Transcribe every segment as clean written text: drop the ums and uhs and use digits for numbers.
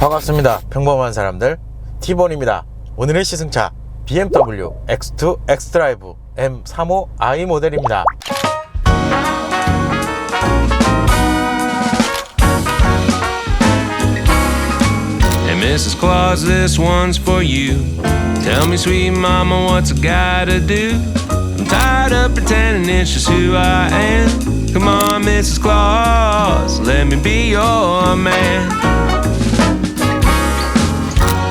반갑습니다. 평범한 사람들 T본입니다. 오늘의 시승차 BMW X2 X드라이브 M35i 모델입니다. Hey Mrs. Claus, this one's for you. Tell me, sweet mama, what's I gotta do? I'm tired of pretending it's just who I am. Come on, Mrs. Claus, let me be your man.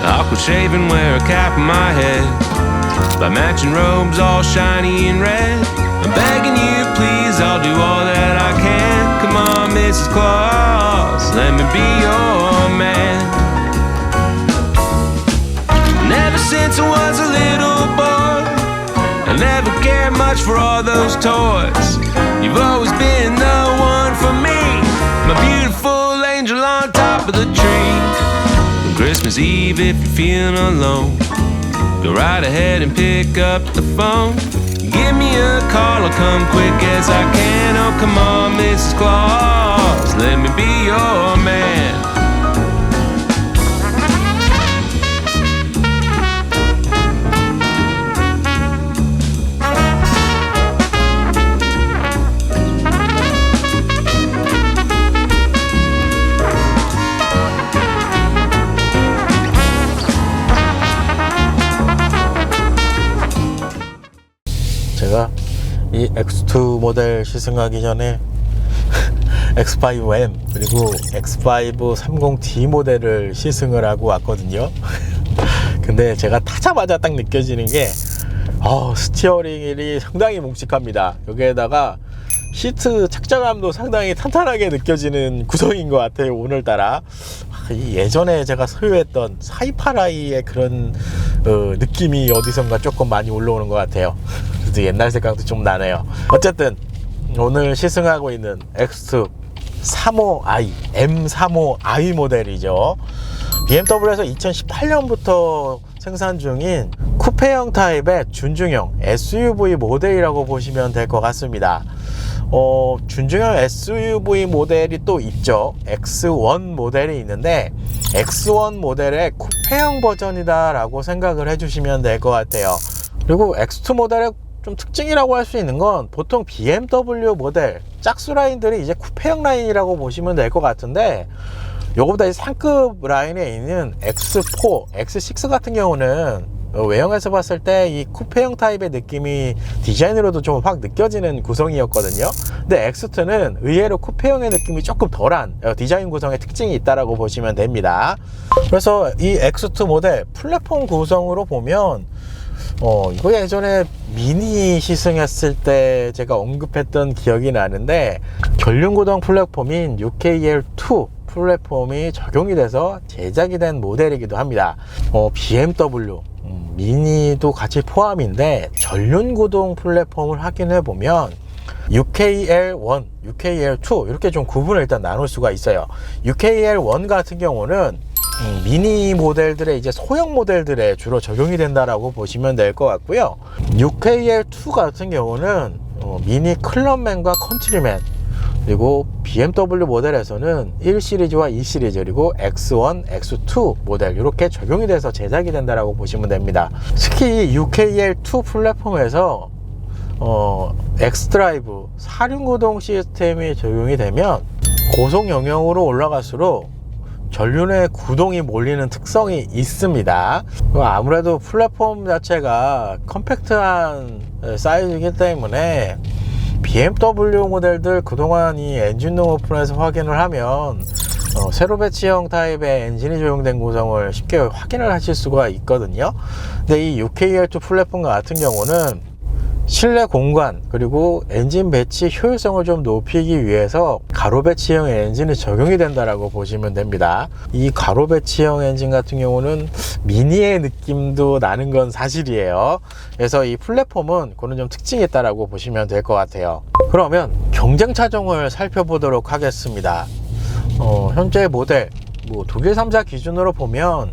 I'll shave and wear a cap on my head, buy matching robes all shiny and red. I'm begging you, please, I'll do all that I can. Come on, Mrs. Claus, let me be your man. And ever since I was a little boy, I never cared much for all those toys. You've always been the one for me, my beautiful angel on top of the tree. Christmas Eve, if you're feeling alone, go right ahead and pick up the phone. Give me a call, I'll come quick as I can. Oh, come on, Mrs. Claus, let me be your man. 제가 이 X2 모델 시승하기 전에 X5M 그리고 X5 30D 모델을 시승을 하고 왔거든요. 근데 제가 타자마자 딱 느껴지는 게 스티어링이 상당히 묵직합니다. 여기에다가 시트 착장감도 상당히 탄탄하게 느껴지는 구성인 것 같아요. 오늘따라 예전에 제가 소유했던 428i의 그런 느낌이 어디선가 조금 많이 올라오는 것 같아요. 그래서 옛날 생각도 좀 나네요. 어쨌든 오늘 시승하고 있는 X2 35i M35i 모델이죠. BMW에서 2018년부터 생산 중인 쿠페형 타입의 준중형 SUV 모델이라고 보시면 될 것 같습니다. 준중형 SUV 모델이 또 있죠. X1 모델이 있는데 X1 모델의 쿠페형 버전이다 라고 생각을 해주시면 될 것 같아요. 그리고 X2 모델의 좀 특징이라고 할 수 있는 건 보통 BMW 모델 짝수 라인들이 이제 쿠페형 라인이라고 보시면 될 것 같은데, 요거보다 상급 라인에 있는 X4, X6 같은 경우는 외형에서 봤을 때 이 쿠페형 타입의 느낌이 디자인으로도 좀 확 느껴지는 구성이었거든요. 근데 X2는 의외로 쿠페형의 느낌이 조금 덜한 디자인 구성의 특징이 있다라고 보시면 됩니다. 그래서 이 X2 모델 플랫폼 구성으로 보면 이거 예전에 미니 시승했을 때 제가 언급했던 기억이 나는데, 전륜구동 플랫폼인 UKL2 플랫폼이 적용이 돼서 제작이 된 모델이기도 합니다. BMW 미니도 같이 포함인데 전륜구동 플랫폼을 확인해 보면 UKL1, UKL2 이렇게 좀 구분을 일단 나눌 수가 있어요. UKL1 같은 경우는 미니 모델들의 이제 소형 모델들에 주로 적용이 된다라고 보시면 될 것 같고요. UKL2 같은 경우는 미니 클럽맨과 컨트리맨, 그리고 BMW 모델에서는 1시리즈와 2시리즈 그리고 X1, X2 모델 이렇게 적용이 돼서 제작이 된다라고 보시면 됩니다. 특히 UKL2 플랫폼에서 X드라이브 사륜구동 시스템이 적용이 되면 고속 영역으로 올라갈수록 전륜의 구동이 몰리는 특성이 있습니다. 아무래도 플랫폼 자체가 컴팩트한 사이즈이기 때문에 BMW 모델들 그동안 이 엔진룸 오픈에서 확인을 하면 세로 배치형 타입의 엔진이 적용된 구성을 쉽게 확인을 하실 수가 있거든요. 근데 이 UKL2 플랫폼 같은 경우는 실내 공간 그리고 엔진 배치 효율성을 좀 높이기 위해서 가로 배치형 엔진이 적용이 된다라고 보시면 됩니다. 이 가로 배치형 엔진 같은 경우는 미니의 느낌도 나는 건 사실이에요. 그래서 이 플랫폼은 그런 좀 특징이 있다라고 보시면 될 것 같아요. 그러면 경쟁 차종을 살펴보도록 하겠습니다. 현재 모델 독일 3사 기준으로 보면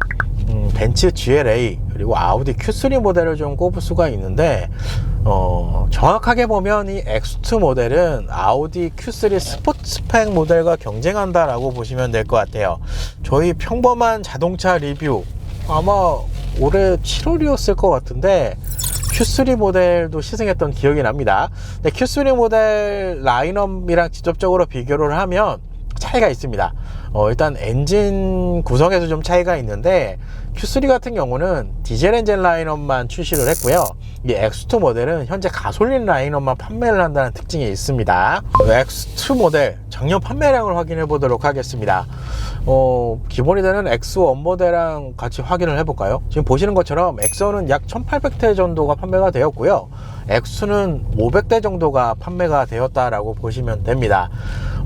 벤츠 GLA 그리고 아우디 Q3 모델을 좀 꼽을 수가 있는데 정확하게 보면 이 X2 모델은 아우디 Q3 스포츠팩 모델과 경쟁한다라고 보시면 될 것 같아요. 저희 평범한 자동차 리뷰 아마 올해 7월이었을 것 같은데 Q3 모델도 시승했던 기억이 납니다. 근데 Q3 모델 라인업이랑 직접적으로 비교를 하면 차이가 있습니다. 일단 엔진 구성에서 좀 차이가 있는데 Q3 같은 경우는 디젤 엔진 라인업만 출시를 했고요. 이 X2 모델은 현재 가솔린 라인업만 판매를 한다는 특징이 있습니다. X2 모델 작년 판매량을 확인해 보도록 하겠습니다. 기본이 되는 X1 모델랑 같이 확인을 해볼까요? 지금 보시는 것처럼 X1은 약 1800대 정도가 판매가 되었고요. X2는 500대 정도가 판매가 되었다라고 보시면 됩니다.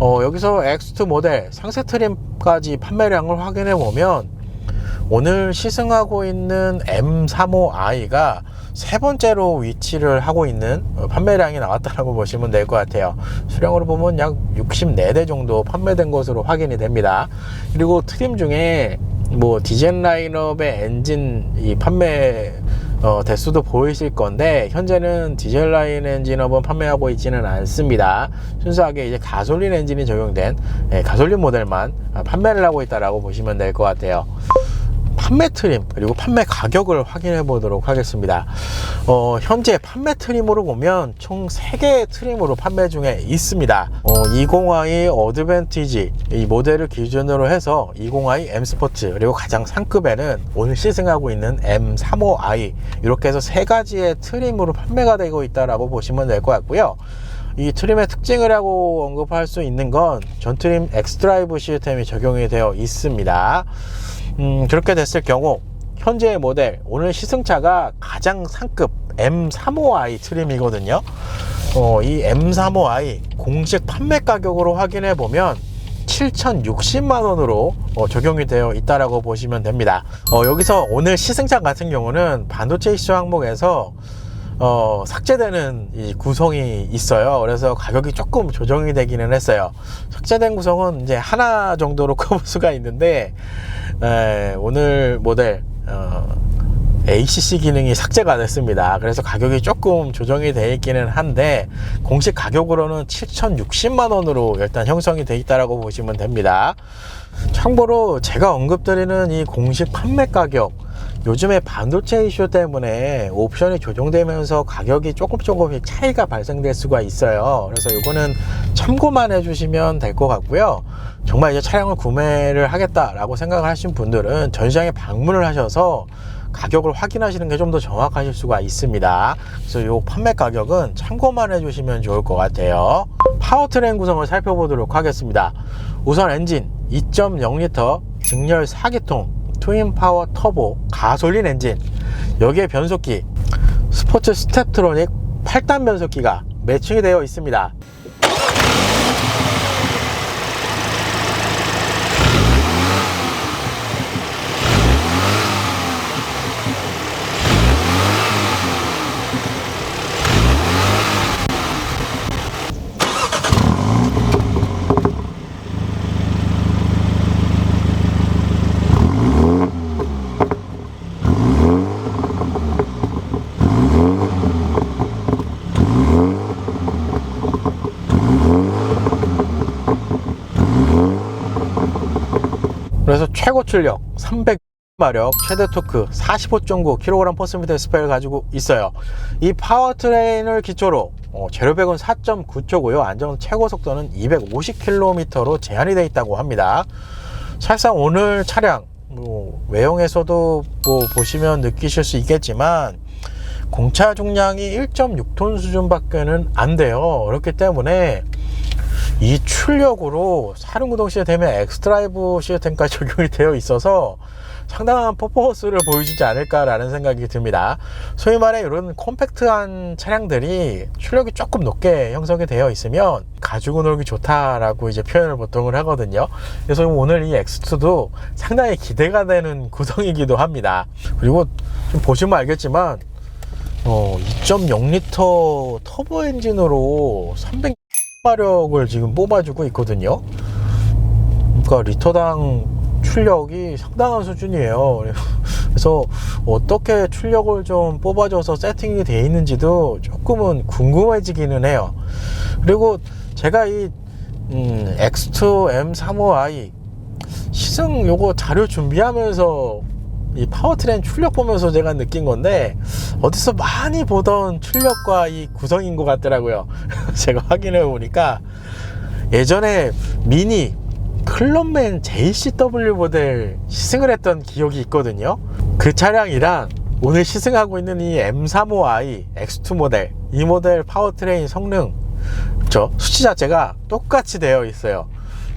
여기서 X2 모델 상세 트림까지 판매량을 확인해 보면 오늘 시승하고 있는 M35i가 세 번째로 위치를 하고 있는 판매량이 나왔다고 보시면 될 것 같아요. 수량으로 보면 약 64대 정도 판매된 것으로 확인이 됩니다. 그리고 트림 중에 뭐 디젤 라인업의 엔진 이 판매 대수도 보이실 건데 현재는 디젤 라인 엔진업은 판매하고 있지는 않습니다. 순수하게 이제 가솔린 엔진이 적용된 가솔린 모델만 판매를 하고 있다라고 보시면 될 것 같아요. 판매 트림 그리고 판매 가격을 확인해 보도록 하겠습니다. 현재 판매 트림으로 보면 총 3개의 트림으로 판매 중에 있습니다. 20i 어드밴티지 이 모델을 기준으로 해서 20i M 스포츠 그리고 가장 상급에는 오늘 시승하고 있는 M35i 이렇게 해서 3가지의 트림으로 판매가 되고 있다라고 보시면 될 것 같고요. 이 트림의 특징을 하고 언급할 수 있는 건 전트림 X드라이브 시스템이 적용이 되어 있습니다. 그렇게 됐을 경우 현재의 모델 오늘 시승차가 가장 상급 M35i 트림이거든요. 이 M35i 공식 판매 가격으로 확인해 보면 7,060만원으로 적용이 되어 있다라고 보시면 됩니다. 여기서 오늘 시승차 같은 경우는 반도체 이슈 항목에서 삭제되는 이 구성이 있어요. 그래서 가격이 조금 조정이 되기는 했어요. 삭제된 구성은 이제 하나 정도로 꼽을 수가 있는데 오늘 모델 ACC 기능이 삭제가 됐습니다. 그래서 가격이 조금 조정이 되어 있기는 한데 공식 가격으로는 7,060만원으로 일단 형성이 되어 있다고 보시면 됩니다. 참고로 제가 언급드리는 이 공식 판매 가격 요즘에 반도체 이슈 때문에 옵션이 조정되면서 가격이 조금씩 차이가 발생될 수가 있어요. 그래서 이거는 참고만 해주시면 될 것 같고요. 정말 이제 차량을 구매를 하겠다라고 생각을 하신 분들은 전시장에 방문을 하셔서 가격을 확인하시는 게 좀 더 정확하실 수가 있습니다. 그래서 이 판매 가격은 참고만 해주시면 좋을 것 같아요. 파워트레인 구성을 살펴보도록 하겠습니다. 우선 엔진 2.0L 직렬 4기통 트윈 파워 터보 가솔린 엔진, 여기에 변속기 스포츠 스텝트로닉 8단 변속기가 매칭이 되어 있습니다. 그래서 최고 출력 300마력, 최대 토크 45.9kg/ms 가지고 있어요. 이 파워트레인을 기초로 제로백은 4.9초고요. 안전 최고 속도는 250km로 제한이 되어 있다고 합니다. 사실상 오늘 차량 외형에서도 보시면 느끼실 수 있겠지만 공차 중량이 1.6톤 수준밖에는 안 돼요. 그렇기 때문에 이 출력으로 사륜구동 시스템에 엑스드라이브 시스템까지 적용이 되어 있어서 상당한 퍼포먼스를 보여주지 않을까라는 생각이 듭니다. 소위 말해 이런 컴팩트한 차량들이 출력이 조금 높게 형성이 되어 있으면 가지고 놀기 좋다라고 이제 표현을 보통을 하거든요. 그래서 오늘 이 X2도 상당히 기대가 되는 구성이기도 합니다. 그리고 좀 보시면 알겠지만 2.0L 터보 엔진으로 300마력을 지금 뽑아주고 있거든요. 그러니까 리터당 출력이 상당한 수준이에요. 그래서 어떻게 출력을 좀 뽑아줘서 세팅이 되어 있는지도 조금은 궁금해지기는 해요. 그리고 제가 이 X2 M35i 시승 요거 자료 준비하면서 이 파워트레인 출력 보면서 제가 느낀 건데, 어디서 많이 보던 출력과 이 구성인 것 같더라고요. 제가 확인해 보니까 예전에 미니 클럽맨 JCW 모델 시승을 했던 기억이 있거든요. 그 차량이랑 오늘 시승하고 있는 이 M35i X2 모델, 이 모델 파워트레인 성능, 그렇죠? 수치 자체가 똑같이 되어 있어요.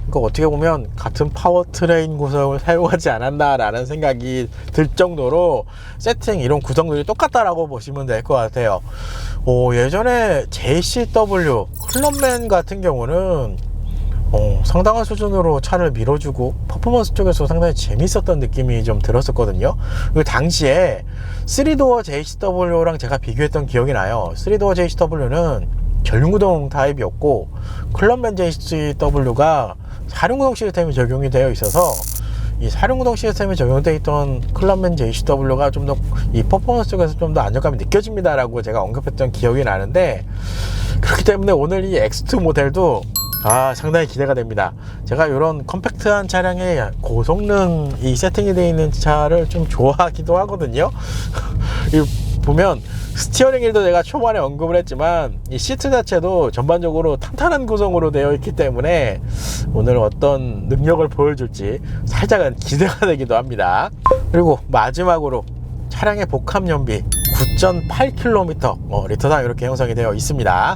그러니까 어떻게 보면 같은 파워트레인 구성을 사용하지 않았나 라는 생각이 들 정도로 세팅 이런 구성들이 똑같다라고 보시면 될 것 같아요. 예전에 JCW 클럽맨 같은 경우는 상당한 수준으로 차를 밀어주고 퍼포먼스 쪽에서 상당히 재밌었던 느낌이 좀 들었었거든요. 그 당시에 3도어 JCW랑 제가 비교했던 기억이 나요. 3도어 JCW는 전륜구동 타입이었고, 클럽맨 JCW가 사륜구동 시스템이 적용이 되어 있어서, 이 사륜구동 시스템이 적용되어 있던 클럽맨 JCW가 좀 더 이 퍼포먼스 쪽에서 좀 더 안정감이 느껴집니다 라고 제가 언급했던 기억이 나는데, 그렇기 때문에 오늘 이 X2 모델도 상당히 기대가 됩니다. 제가 이런 컴팩트한 차량에 고성능 이 세팅이 되어 있는 차를 좀 좋아하기도 하거든요. 보면 스티어링 휠도 제가 초반에 언급을 했지만, 이 시트 자체도 전반적으로 탄탄한 구성으로 되어 있기 때문에 오늘 어떤 능력을 보여줄지 살짝은 기대가 되기도 합니다. 그리고 마지막으로 차량의 복합 연비 9.8km 리터당 이렇게 형성이 되어 있습니다.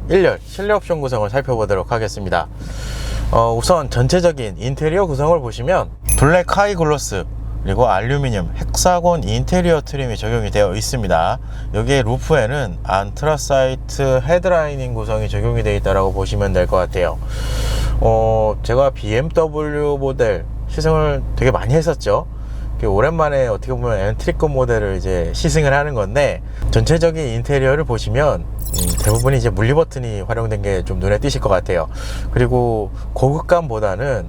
일렬 실내 옵션 구성을 살펴보도록 하겠습니다. 우선 전체적인 인테리어 구성을 보시면 블랙 하이 글로스 그리고 알루미늄 헥사곤 인테리어 트림이 적용이 되어 있습니다. 여기에 루프에는 안트라사이트 헤드라이닝 구성이 적용이 되어 있다고 보시면 될 것 같아요. 제가 BMW 모델 시승을 되게 많이 했었죠. 오랜만에 어떻게 보면 엔트리급 모델을 이제 시승을 하는 건데, 전체적인 인테리어를 보시면 대부분이 이제 물리 버튼이 활용된 게 좀 눈에 띄실 것 같아요. 그리고 고급감보다는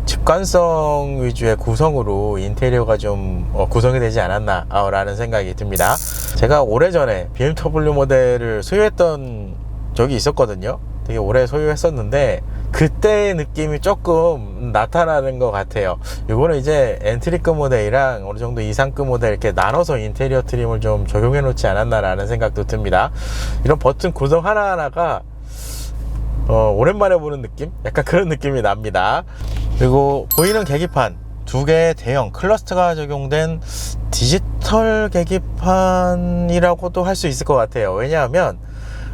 직관성 위주의 구성으로 인테리어가 좀 구성이 되지 않았나 라는 생각이 듭니다. 제가 오래전에 BMW 모델을 소유했던 적이 있었거든요. 되게 오래 소유했었는데 그때의 느낌이 조금 나타나는 것 같아요. 이거는 이제 엔트리급 모델이랑 어느 정도 이상급 모델 이렇게 나눠서 인테리어 트림을 좀 적용해 놓지 않았나 라는 생각도 듭니다. 이런 버튼 구성 하나하나가 오랜만에 보는 느낌? 약간 그런 느낌이 납니다. 그리고 보이는 계기판 2개의 대형 클러스터가 적용된 디지털 계기판이라고도 할 수 있을 것 같아요. 왜냐하면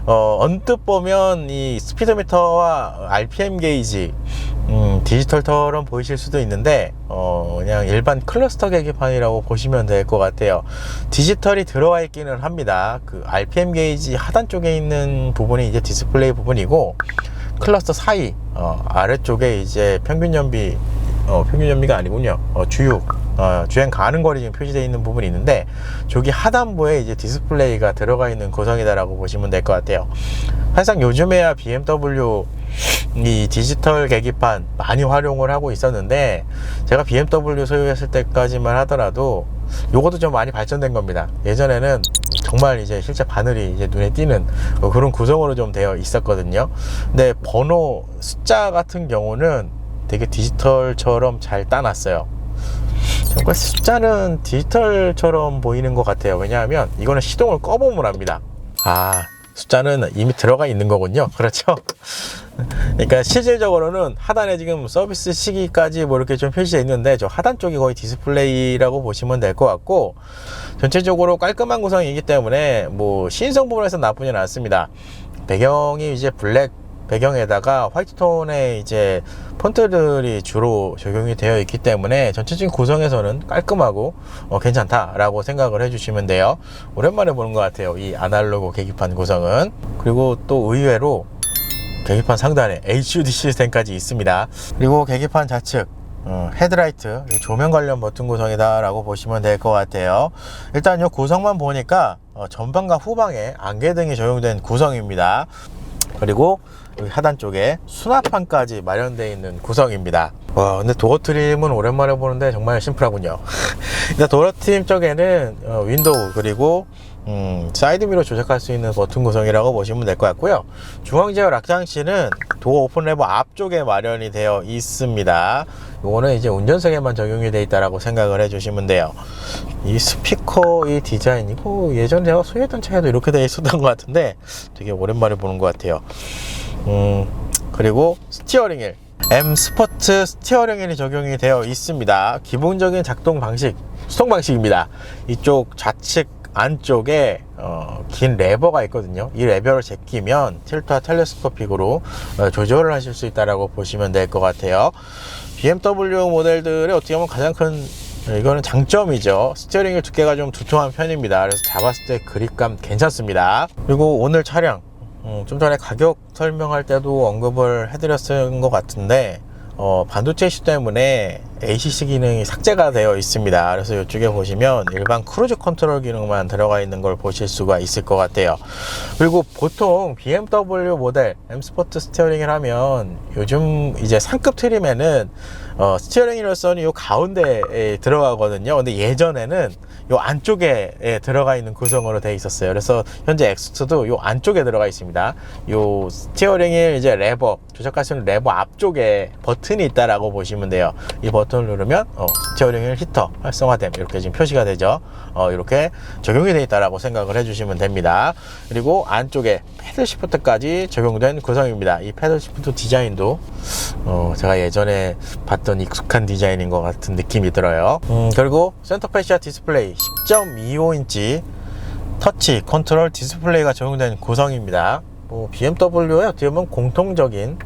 언뜻 보면 이 스피드미터와 RPM 게이지 디지털처럼 보이실 수도 있는데 그냥 일반 클러스터 계기판이라고 보시면 될 것 같아요. 디지털이 들어가 있기는 합니다. 그 RPM 게이지 하단 쪽에 있는 부분이 이제 디스플레이 부분이고, 클러스터 사이 아래쪽에 이제 평균 연비가 아니군요. 주행 가능 거리 지금 표시되어 있는 부분이 있는데, 저기 하단부에 이제 디스플레이가 들어가 있는 구성이다라고 보시면 될 것 같아요. 항상 요즘에야 BMW 이 디지털 계기판 많이 활용을 하고 있었는데, 제가 BMW 소유했을 때까지만 하더라도 요것도 좀 많이 발전된 겁니다. 예전에는 정말 이제 실제 바늘이 이제 눈에 띄는 그런 구성으로 좀 되어 있었거든요. 근데 번호 숫자 같은 경우는 되게 디지털처럼 잘 따놨어요. 정말 숫자는 디지털처럼 보이는 것 같아요. 왜냐하면 이거는 시동을 꺼보면 합니다. 숫자는 이미 들어가 있는 거군요. 그렇죠? 그러니까 실질적으로는 하단에 지금 서비스 시기까지 뭐 이렇게 좀 표시되어 있는데, 저 하단 쪽이 거의 디스플레이라고 보시면 될 것 같고, 전체적으로 깔끔한 구성이기 때문에 뭐 시인성 부분에서 나쁘지는 않습니다. 배경이 이제 블랙 배경에다가 화이트톤의 이제 폰트들이 주로 적용이 되어 있기 때문에 전체적인 구성에서는 깔끔하고 괜찮다라고 생각을 해주시면 돼요. 오랜만에 보는 것 같아요, 이 아날로그 계기판 구성은. 그리고 또 의외로 계기판 상단에 HUD 시스템까지 있습니다. 그리고 계기판 좌측 헤드라이트 조명 관련 버튼 구성이다 라고 보시면 될 것 같아요. 일단 이 구성만 보니까 전방과 후방에 안개등이 적용된 구성입니다. 그리고 여기 하단 쪽에 수납판까지 마련되어 있는 구성입니다. 와, 근데 도어 트림은 오랜만에 보는데 정말 심플하군요. 일단 도어 트림 쪽에는 윈도우 그리고 사이드미러 조작할 수 있는 버튼 구성이라고 보시면 될 것 같고요. 중앙 제어 락 장치는 도어 오픈 레버 앞쪽에 마련이 되어 있습니다. 이거는 이제 운전석에만 적용이 되어 있다라고 생각을 해주시면 돼요. 이 스피커 이 디자인 이거 예전에 제가 소유했던 차에도 이렇게 되어 있었던 것 같은데 되게 오랜만에 보는 것 같아요. 그리고 스티어링 휠 M 스포츠 스티어링 휠이 적용이 되어 있습니다. 기본적인 작동 방식 수동 방식입니다. 이쪽 좌측 안쪽에 긴 레버가 있거든요. 이 레버를 제끼면 틸트와 텔레스코픽으로 조절을 하실 수 있다라고 보시면 될 것 같아요. BMW 모델들의 어떻게 보면 가장 큰 이거는 장점이죠. 스티어링 휠 두께가 좀 두툼한 편입니다. 그래서 잡았을 때 그립감 괜찮습니다. 그리고 오늘 차량 좀 전에 가격 설명할 때도 언급을 해드렸던 것 같은데 반도체 이슈 때문에 ACC 기능이 삭제가 되어 있습니다. 그래서 이쪽에 보시면 일반 크루즈 컨트롤 기능만 들어가 있는 걸 보실 수가 있을 것 같아요. 그리고 보통 BMW 모델 M 스포츠 스티어링을 하면 요즘 이제 상급 트림에는 스티어링 휠로서는 요 가운데에 들어가거든요. 근데 예전에는 요 안쪽에 들어가 있는 구성으로 되어 있었어요. 그래서 현재 X2도 요 안쪽에 들어가 있습니다. 요 스티어링 휠 이제 레버 조작할 수 있는 레버 앞쪽에 버튼이 있다라고 보시면 돼요. 이 버튼을 누르면 스티어링 휠 히터 활성화됨 이렇게 지금 표시가 되죠. 이렇게 적용이 되어 있다라고 생각을 해주시면 됩니다. 그리고 안쪽에 패들 시프트까지 적용된 구성입니다. 이 패들 시프트 디자인도 제가 예전에 봤던 익숙한 디자인인 것 같은 느낌이 들어요. 그리고 센터 패시아 디스플레이 10.25인치 터치 컨트롤 디스플레이가 적용된 구성입니다. BMW의 어떻게 보면 공통적인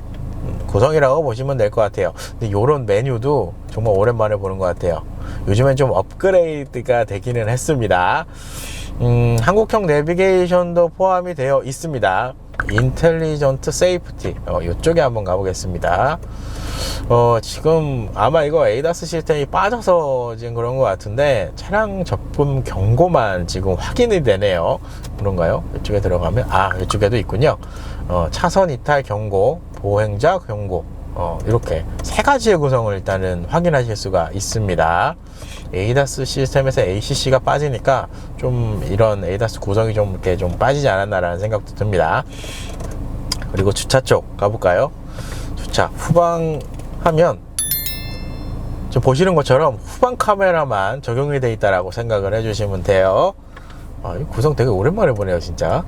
구성이라고 보시면 될 것 같아요. 근데 이런 메뉴도 정말 오랜만에 보는 것 같아요. 요즘엔 좀 업그레이드가 되기는 했습니다. 한국형 내비게이션도 포함이 되어 있습니다. 인텔리전트 세이프티 이쪽에 한번 가보겠습니다. 지금 아마 이거 에이다스 시스템이 빠져서 지금 그런 것 같은데 차량 접근 경고만 지금 확인이 되네요. 그런가요? 이쪽에 들어가면 이쪽에도 있군요. 차선 이탈 경고, 보행자 경고 이렇게 세 가지의 구성을 일단은 확인하실 수가 있습니다. 에이다스 시스템에서 ACC가 빠지니까 좀 이런 에이다스 구성이 좀 이렇게 좀 빠지지 않았나라는 생각도 듭니다. 그리고 주차 쪽 가볼까요? 주차 후방 하면 지금 보시는 것처럼 후방 카메라만 적용이 되어 있다라고 생각을 해주시면 돼요. 이 구성 되게 오랜만에 보네요, 진짜.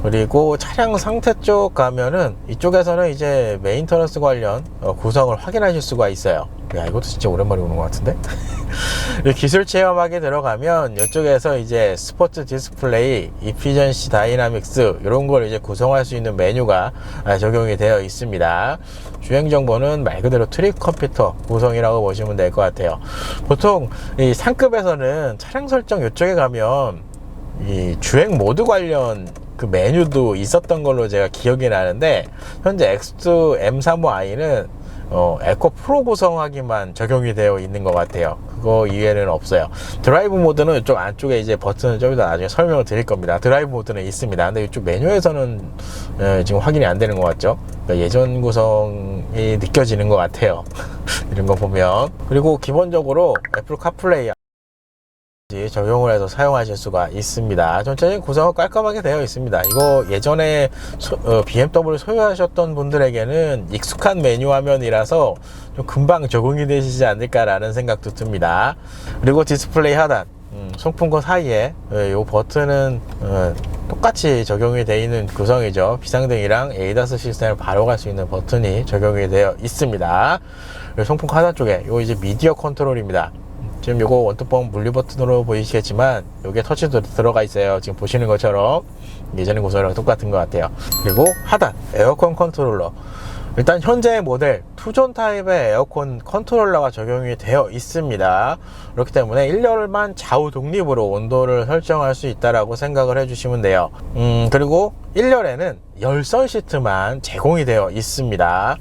그리고 차량 상태 쪽 가면은 이쪽에서는 이제 메인터넌스 관련 구성을 확인하실 수가 있어요. 야, 이것도 진짜 오랜만에 오는 것 같은데. 기술 체험하게 들어가면 이쪽에서 이제 스포츠 디스플레이, 이피전시 다이나믹스 이런 걸 이제 구성할 수 있는 메뉴가 적용이 되어 있습니다. 주행 정보는 말 그대로 트립 컴퓨터 구성이라고 보시면 될 것 같아요. 보통 이 상급에서는 차량 설정 이쪽에 가면 이 주행 모드 관련 그 메뉴도 있었던 걸로 제가 기억이 나는데 현재 X2 M35i는 에코 프로 구성하기만 적용이 되어 있는 것 같아요. 그거 이외에는 없어요. 드라이브 모드는 이쪽 안쪽에 이제 버튼을 좀 이따 나중에 설명을 드릴 겁니다. 드라이브 모드는 있습니다. 근데 이쪽 메뉴에서는 지금 확인이 안 되는 것 같죠. 그러니까 예전 구성이 느껴지는 것 같아요. 이런 거 보면. 그리고 기본적으로 애플 카플레이 적용을 해서 사용하실 수가 있습니다. 전체적인 구성은 깔끔하게 되어 있습니다. 이거 예전에 BMW 소유하셨던 분들에게는 익숙한 메뉴 화면이라서 좀 금방 적응이 되시지 않을까라는 생각도 듭니다. 그리고 디스플레이 하단 송풍구 사이에 이 버튼은 똑같이 적용이 되어 있는 구성이죠. 비상등이랑 에이다스 시스템을 바로 갈 수 있는 버튼이 적용이 되어 있습니다. 송풍구 하단 쪽에 이 이제 미디어 컨트롤입니다. 지금 요거 원투폰 분리 버튼으로 보이시겠지만 요게 터치도 들어가 있어요. 지금 보시는 것처럼 예전의 구성이랑 똑같은 것 같아요. 그리고 하단 에어컨 컨트롤러, 일단 현재 모델 투존 타입의 에어컨 컨트롤러가 적용이 되어 있습니다. 그렇기 때문에 1열만 좌우 독립으로 온도를 설정할 수 있다라고 생각을 해주시면 돼요. 그리고 1열에는 열선 시트만 제공이 되어 있습니다.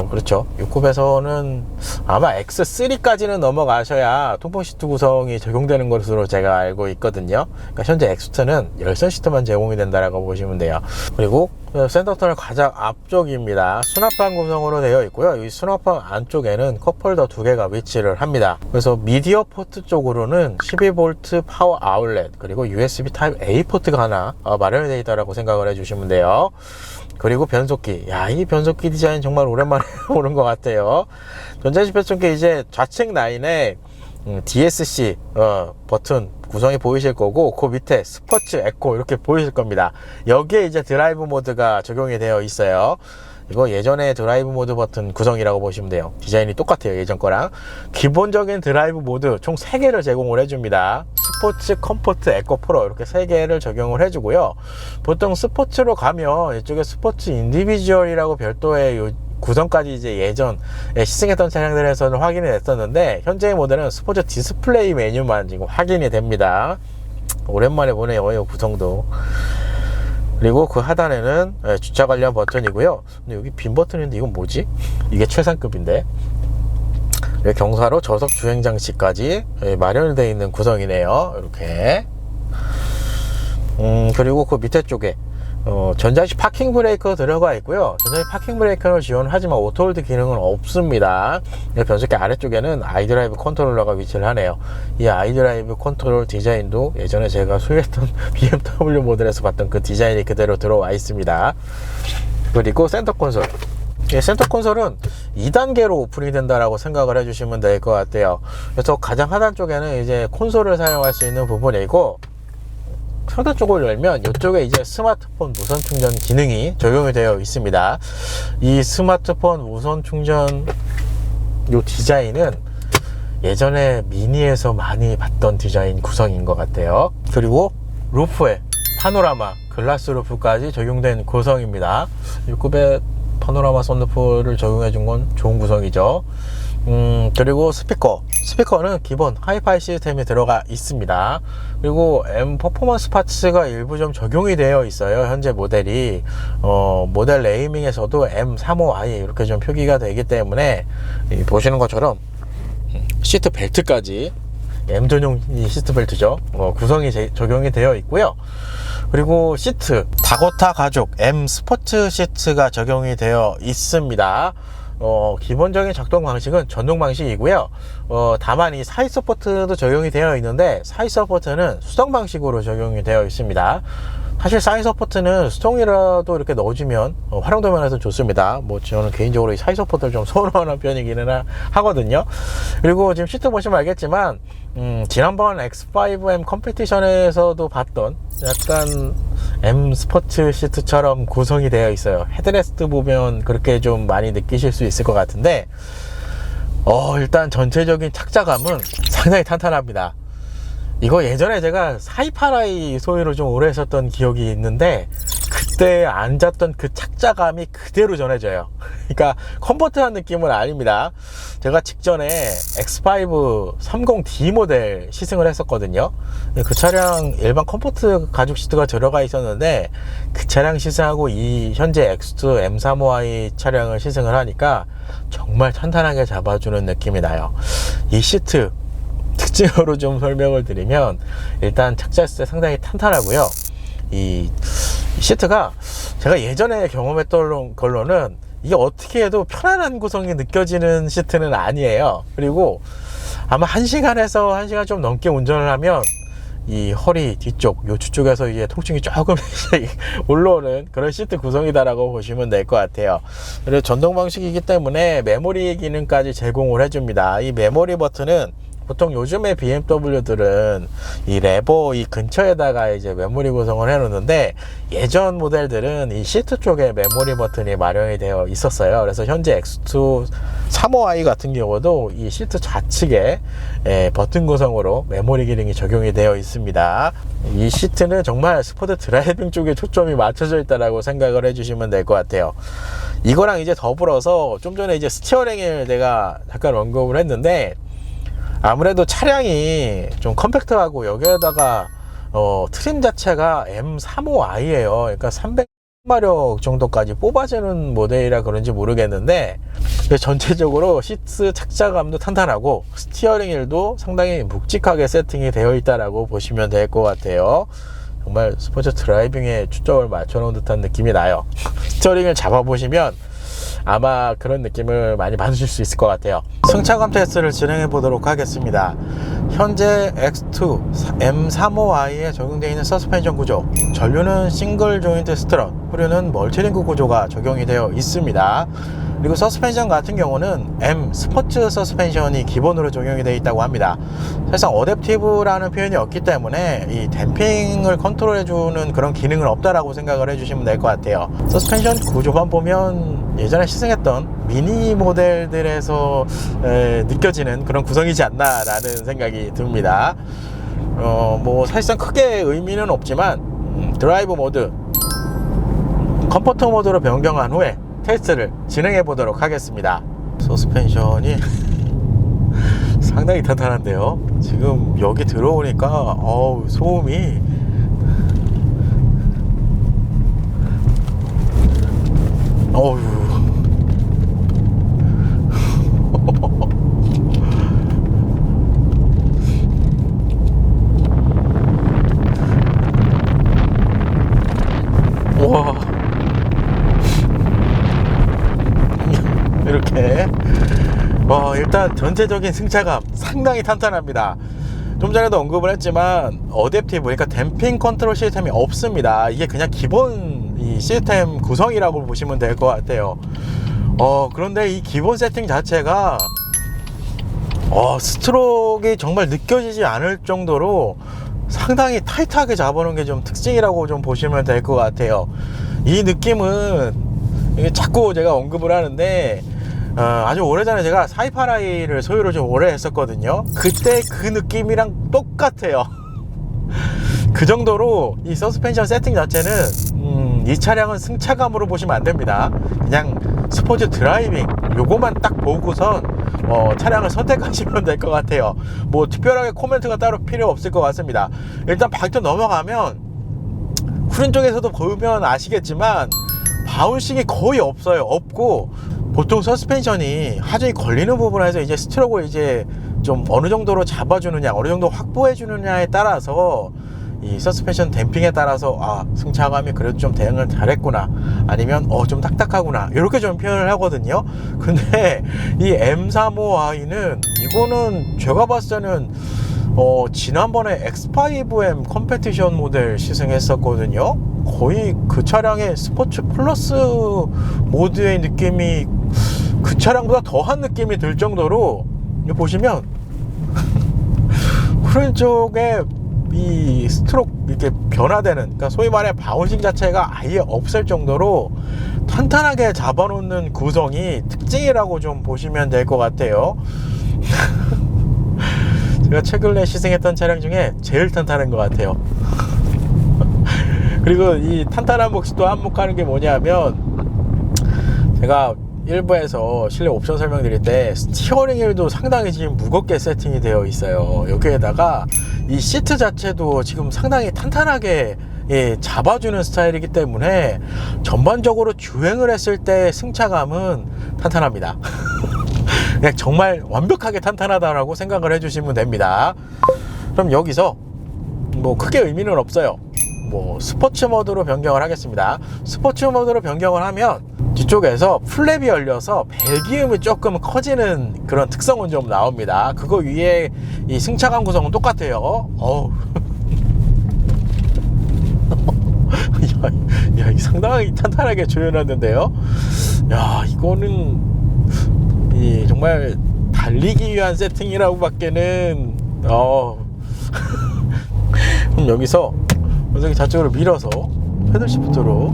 그렇죠. 6굽에서는 아마 X3까지는 넘어가셔야 통풍 시트 구성이 적용되는 것으로 제가 알고 있거든요. 그러니까 현재 X2는 열선 시트만 제공이 된다라고 보시면 돼요. 그리고 센터 터널 가장 앞쪽입니다. 수납판 구성으로 되어 있고요. 이 수납판 안쪽에는 컵홀더 2개가 위치를 합니다. 그래서 미디어 포트 쪽으로는 12V 파워 아울렛 그리고 USB 타입 A 포트가 하나 마련이 되어 있다고 생각을 해주시면 돼요. 그리고 변속기. 이 변속기 디자인 정말 오랜만에 보는 것 같아요. 전자식별성기 이제 좌측 라인에 DSC 버튼 구성이 보이실 거고, 그 밑에 스포츠, 에코 이렇게 보이실 겁니다. 여기에 이제 드라이브 모드가 적용이 되어 있어요. 이거 예전에 드라이브 모드 버튼 구성이라고 보시면 돼요. 디자인이 똑같아요, 예전 거랑. 기본적인 드라이브 모드 총 3개를 제공을 해줍니다. 스포츠, 컴포트, 에코 프로 이렇게 3개를 적용을 해주고요. 보통 스포츠로 가면 이쪽에 스포츠 인디비주얼이라고 별도의 구성까지 이제 예전에 시승했던 차량들에서는 확인이 됐었는데, 현재의 모델은 스포츠 디스플레이 메뉴만 지금 확인이 됩니다. 오랜만에 보네요, 이 구성도. 그리고 그 하단에는 주차 관련 버튼이고요. 근데 여기 빈 버튼인데 이건 뭐지? 이게 최상급인데. 경사로 저속 주행 장치까지 마련이 되어 있는 구성이네요. 이렇게. 그리고 그 밑에 쪽에 전자식 파킹 브레이크 들어가 있고요. 전자식 파킹 브레이크를 지원하지만 오토홀드 기능은 없습니다. 변속기 아래쪽에는 아이드라이브 컨트롤러가 위치를 하네요. 이 아이드라이브 컨트롤 디자인도 예전에 제가 소유했던 BMW 모델에서 봤던 그 디자인이 그대로 들어와 있습니다. 그리고 센터 콘솔. 센터 콘솔은 2단계로 오픈이 된다라고 생각을 해주시면 될 것 같아요. 그래서 가장 하단 쪽에는 이제 콘솔을 사용할 수 있는 부분이고, 상단 쪽을 열면 이쪽에 이제 스마트폰 무선 충전 기능이 적용이 되어 있습니다. 이 스마트폰 무선 충전 요 디자인은 예전에 미니에서 많이 봤던 디자인 구성인 것 같아요. 그리고 루프에 파노라마 글라스 루프까지 적용된 구성입니다. 6급의 파노라마 선루프를 적용해 준 건 좋은 구성이죠. 그리고 스피커는 기본 하이파이 시스템이 들어가 있습니다. 그리고 M 퍼포먼스 파츠가 일부 좀 적용이 되어 있어요. 현재 모델이 모델 네이밍에서도 M35i 이렇게 좀 표기가 되기 때문에 보시는 것처럼 시트 벨트까지 M 전용 시트 벨트죠. 구성이 적용이 되어 있고요. 그리고 시트 다코타 가죽 M 스포츠 시트가 적용이 되어 있습니다. 기본적인 작동 방식은 전동 방식이고요. 다만 이 사이 서포트도 적용이 되어 있는데, 사이 서포트는 수동 방식으로 적용이 되어 있습니다. 사실 사이 서포트는 수동이라도 이렇게 넣어주면 활용도 면에서 좋습니다. 저는 개인적으로 이 사이 서포트를 좀 선호하는 편이기는 하거든요. 그리고 지금 시트 보시면 알겠지만 지난번 X5M 컴피티션에서도 봤던 약간 M 스포츠 시트처럼 구성이 되어 있어요. 헤드레스트 보면 그렇게 좀 많이 느끼실 수 있을 것 같은데, 일단 전체적인 착자감은 상당히 탄탄합니다. 이거 예전에 제가 사이파라이 소유를 좀 오래 했었던 기억이 있는데, 그때 앉았던 그 착자감이 그대로 전해져요. 그러니까 컴포트한 느낌은 아닙니다. 제가 직전에 X5 30D 모델 시승을 했었거든요. 그 차량 일반 컴포트 가죽 시트가 들어가 있었는데, 그 차량 시승하고 이 현재 X2 M35i 차량을 시승을 하니까 정말 탄탄하게 잡아주는 느낌이 나요. 이 시트 특징으로 좀 설명을 드리면, 일단 착자했을 때 상당히 탄탄하고요. 이 시트가 제가 예전에 경험했던 걸로는 이게 어떻게 해도 편안한 구성이 느껴지는 시트는 아니에요. 그리고 아마 1시간에서 1시간 좀 넘게 운전을 하면 이 허리 뒤쪽, 요 뒤쪽에서 이제 통증이 조금 올라오는 그런 시트 구성이다라고 보시면 될 것 같아요. 그리고 전동 방식이기 때문에 메모리 기능까지 제공을 해줍니다. 이 메모리 버튼은 보통 요즘에 BMW들은 이 레버 이 근처에다가 이제 메모리 구성을 해 놓는데, 예전 모델들은 이 시트 쪽에 메모리 버튼이 마련이 되어 있었어요. 그래서 현재 X2 35i 같은 경우도 이 시트 좌측에 버튼 구성으로 메모리 기능이 적용이 되어 있습니다. 이 시트는 정말 스포츠 드라이빙 쪽에 초점이 맞춰져 있다라고 생각을 해주시면 될 것 같아요. 이거랑 이제 더불어서 좀 전에 이제 스티어링을 내가 잠깐 언급을 했는데, 아무래도 차량이 좀 컴팩트하고 여기에다가 트림 자체가 M35i예요. 그러니까 300 마력 정도까지 뽑아주는 모델이라 그런지 모르겠는데, 전체적으로 시트 착자감도 탄탄하고 스티어링 휠도 상당히 묵직하게 세팅이 되어 있다라고 보시면 될 것 같아요. 정말 스포츠 드라이빙에 초점을 맞춰놓은 듯한 느낌이 나요. 스티어링을 잡아보시면 아마 그런 느낌을 많이 받으실 수 있을 것 같아요. 승차감 테스트를 진행해 보도록 하겠습니다. 현재 X2 M35i에 적용되어 있는 서스펜션 구조, 전류는 싱글 조인트 스트럿, 후륜은 멀티링크 구조가 적용이 되어 있습니다. 그리고 서스펜션 같은 경우는 M 스포츠 서스펜션이 기본으로 적용이 되어 있다고 합니다. 사실상 어댑티브라는 표현이 없기 때문에 이 댐핑을 컨트롤해주는 그런 기능은 없다라고 생각을 해주시면 될 것 같아요. 서스펜션 구조만 보면 예전에 시승했던 미니 모델들에서 느껴지는 그런 구성이지 않나라는 생각이 듭니다. 뭐 사실상 크게 의미는 없지만 드라이브 모드, 컴포트 모드로 변경한 후에 테스트를 진행해 보도록 하겠습니다. 서스펜션이 상당히 탄탄한데요. 지금 여기 들어오니까 소음이 어휴. 와. 이렇게 일단 전체적인 승차감 상당히 탄탄합니다. 좀 전에도 언급을 했지만 어댑티브, 그러니까 댐핑 컨트롤 시스템이 없습니다. 이게 그냥 기본 이 시스템 구성이라고 보시면 될 것 같아요. 그런데 이 기본 세팅 자체가 스트로크가 정말 느껴지지 않을 정도로 상당히 타이트하게 잡아놓은 게 좀 특징이라고 좀 보시면 될 것 같아요. 이 느낌은 이게 자꾸 제가 언급을 하는데 아주 오래전에 제가 428i를 소유를 좀 오래 했었거든요. 그때 그 느낌이랑 똑같아요. 그 정도로 이 서스펜션 세팅 자체는 이 차량은 승차감으로 보시면 안 됩니다. 그냥 스포츠 드라이빙 요거만 딱 보고선 차량을 선택하시면 될 것 같아요. 뭐 특별하게 코멘트가 따로 필요 없을 것 같습니다. 일단 바이트 넘어가면 후륜 쪽에서도 보면 아시겠지만 바운싱이 거의 없고, 보통 서스펜션이 하중이 걸리는 부분에서 이제 스트로크를 이제 좀 어느 정도로 잡아주느냐, 어느 정도 확보해 주느냐에 따라서 이 서스펜션 댐핑에 따라서 승차감이 그래도 좀 대응을 잘했구나, 아니면 좀 딱딱하구나, 이렇게 좀 표현을 하거든요. 근데 이 M35i는 이거는 제가 봤을 때는 지난번에 X5M 컴페티션 모델 시승했었거든요. 거의 그 차량의 스포츠 플러스 모드의 느낌이 그 차량보다 더한 느낌이 들 정도로, 보시면 후륜 쪽에 이 스트로크 이렇게 변화되는, 그러니까 소위 말해 바운싱 자체가 아예 없을 정도로 탄탄하게 잡아놓는 구성이 특징이라고 좀 보시면 될 것 같아요. 제가 최근에 시승했던 차량 중에 제일 탄탄한 것 같아요. 그리고 이 탄탄한 몫이 또 한몫하는 게 뭐냐면, 제가 일부에서 실내 옵션 설명드릴 때 스티어링 휠도 상당히 지금 무겁게 세팅이 되어 있어요. 여기에다가 이 시트 자체도 지금 상당히 탄탄하게 잡아주는 스타일이기 때문에 전반적으로 주행을 했을 때 승차감은 탄탄합니다. 그냥 정말 완벽하게 탄탄하다라고 생각을 해주시면 됩니다. 그럼 여기서 뭐 크게 의미는 없어요. 뭐 스포츠 모드로 변경을 하겠습니다. 스포츠 모드로 변경을 하면 뒤쪽에서 플랩이 열려서 배기음이 조금 커지는 그런 특성은 좀 나옵니다. 그거 위에 이 승차감 구성은 똑같아요. 야, 상당히 탄탄하게 조연하는데요. 야, 이거는 정말 달리기 위한 세팅이라고 밖에는 그럼 여기서 여기 좌측으로 밀어서 패들 시프트로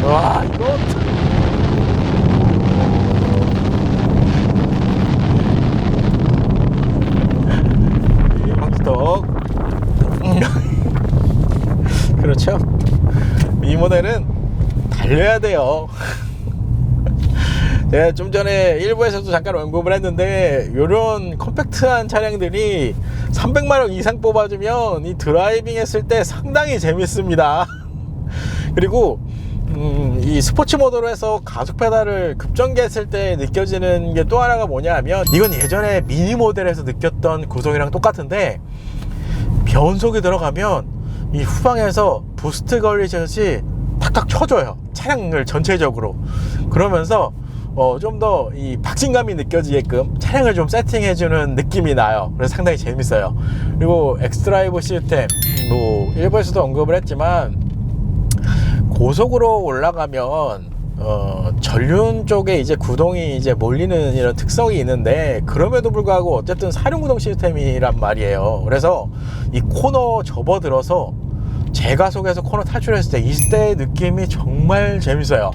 와, 이거 황스톡. 그렇죠. 이 모델은 달려야 돼요. 내가 좀 전에 일부에서도 잠깐 언급을 했는데 이런 컴팩트한 차량들이 300마력 이상 뽑아주면 이 드라이빙 했을 때 상당히 재밌습니다. 그리고 이 스포츠 모드로 해서 가속 페달을 급전개했을 때 느껴지는 게 또 하나가 뭐냐 하면, 이건 예전에 미니 모델에서 느꼈던 구성이랑 똑같은데, 변속이 들어가면 이 후방에서 부스트 걸리듯이 탁탁 쳐줘요, 차량을 전체적으로. 그러면서 좀 더 이 박진감이 느껴지게끔 차량을 좀 세팅해주는 느낌이 나요. 그래서 상당히 재밌어요. 그리고 엑스드라이브 시스템, 뭐 일부에서도 언급을 했지만, 고속으로 올라가면 전륜 쪽에 이제 구동이 이제 몰리는 이런 특성이 있는데, 그럼에도 불구하고 어쨌든 사륜 구동 시스템이란 말이에요. 그래서 이 코너 접어들어서 제가속에서 코너 탈출했을 때 이때 느낌이 정말 재밌어요.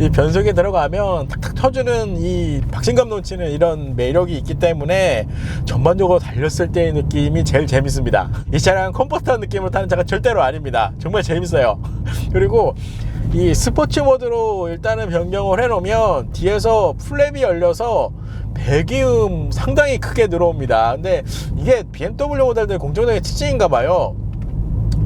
이 변속에 들어가면 탁탁 터주는 이 박진감 넘치는 이런 매력이 있기 때문에 전반적으로 달렸을 때의 느낌이 제일 재밌습니다. 이 차량은 컴포트한 느낌으로 타는 차가 절대로 아닙니다. 정말 재밌어요. 그리고 이 스포츠 모드로 일단은 변경을 해 놓으면 뒤에서 플랩이 열려서 배기음 상당히 크게 들어옵니다. 근데 이게 BMW 모델들 공통적인 특징인가 봐요.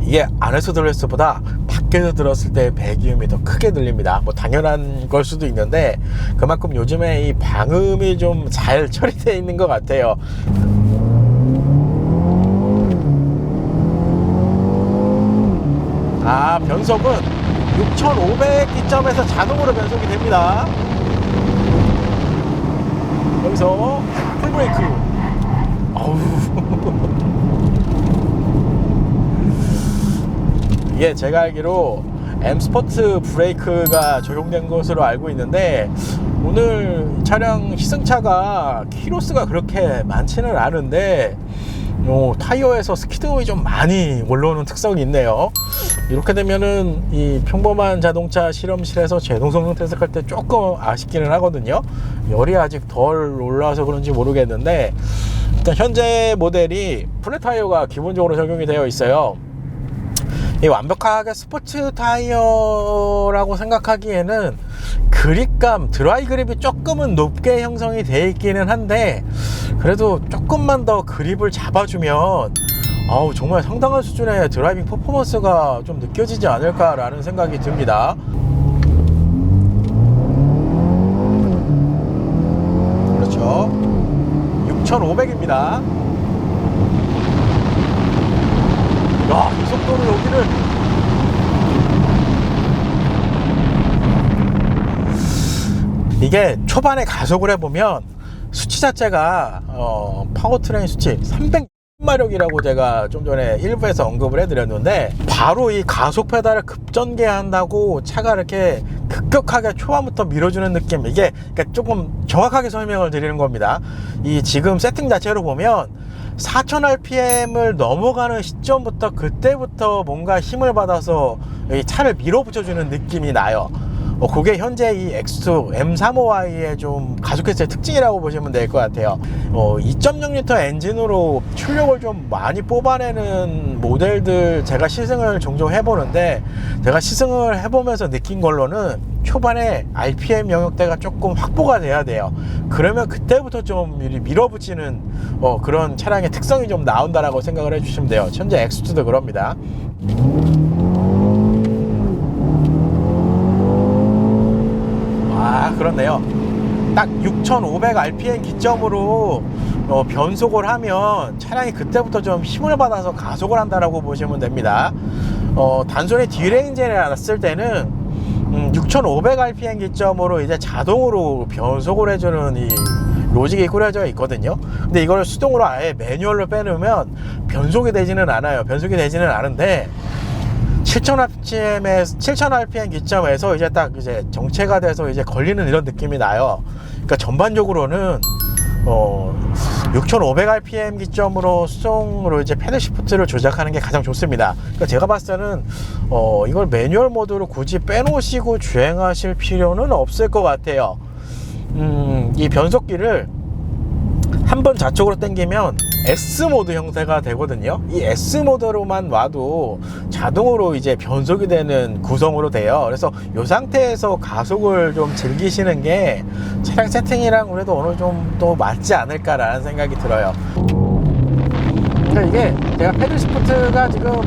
이게 안에서 들었을 때보다 밖에서 들었을 때 배기음이 더 크게 들립니다. 뭐 당연한 걸 수도 있는데, 그만큼 요즘에 이 방음이 좀 잘 처리되어 있는 것 같아요. 변속은 6500 기점에서 자동으로 변속이 됩니다. 여기서 풀브레이크. 이게 제가 알기로 M 스포트 브레이크가 적용된 것으로 알고 있는데, 오늘 차량 시승차가 키로수가 그렇게 많지는 않은데 타이어에서 스키드움이 좀 많이 올라오는 특성이 있네요. 이렇게 되면은 이 평범한 자동차 실험실에서 제동 성능 테스트할 때 조금 아쉽기는 하거든요. 열이 아직 덜 올라와서 그런지 모르겠는데, 일단 현재 모델이 플랫 타이어가 기본적으로 적용이 되어 있어요. 이 완벽하게 스포츠 타이어라고 생각하기에는 그립감, 드라이 그립이 조금은 높게 형성이 되어 있기는 한데, 그래도 조금만 더 그립을 잡아주면 정말 상당한 수준의 드라이빙 퍼포먼스가 좀 느껴지지 않을까라는 생각이 듭니다. 그렇죠. 6500입니다. 야, 이 속도로 여기를 이게 초반에 가속을 해보면 수치 자체가 파워트레인 수치 300마력이라고 제가 좀 전에 일부에서 언급을 해드렸는데, 바로 이 가속 페달을 급전개한다고 차가 이렇게 급격하게 초반부터 밀어주는 느낌, 이게 그러니까 조금 정확하게 설명을 드리는 겁니다. 이 지금 세팅 자체로 보면 4000rpm을 넘어가는 시점부터, 그때부터 뭔가 힘을 받아서 이 차를 밀어붙여주는 느낌이 나요. 그게 현재 이 X2 M35i의 좀 가속회사의 특징이라고 보시면 될 것 같아요. 2.0L 엔진으로 출력을 좀 많이 뽑아내는 모델들 제가 시승을 종종 해보는데, 제가 시승을 해보면서 느낀 걸로는 초반에 RPM 영역대가 조금 확보가 돼야 돼요. 그러면 그때부터 좀 밀어붙이는 그런 차량의 특성이 좀 나온다라고 생각을 해주시면 돼요. 현재 X2도 그럽니다. 그렇네요. 딱 6500rpm 기점으로 변속을 하면 차량이 그때부터 좀 힘을 받아서 가속을 한다라고 보시면 됩니다. 단순히 뒷레인지에 놨을 때는 6500rpm 기점으로 이제 자동으로 변속을 해주는 이 로직이 꾸려져 있거든요. 근데 이걸 수동으로 아예 매뉴얼로 빼놓으면 변속이 되지는 않아요. 변속이 되지는 않은데, 7000rpm 기점에서 이제 딱 이제 정체가 돼서 이제 걸리는 이런 느낌이 나요. 그러니까 전반적으로는 6500rpm 기점으로 수동으로 이제 패들 시프트를 조작하는 게 가장 좋습니다. 그러니까 제가 봤을 때는 이걸 매뉴얼 모드로 굳이 빼놓으시고 주행하실 필요는 없을 것 같아요. 이 변속기를 한번 좌측으로 당기면 S 모드 형태가 되거든요. 이 S 모드로만 놔도 자동으로 이제 변속이 되는 구성으로 돼요. 그래서 이 상태에서 가속을 좀 즐기시는 게 차량 세팅이랑 그래도 어느 정도 맞지 않을까라는 생각이 들어요. 그러니까 이게 제가 패들 시프트가 지금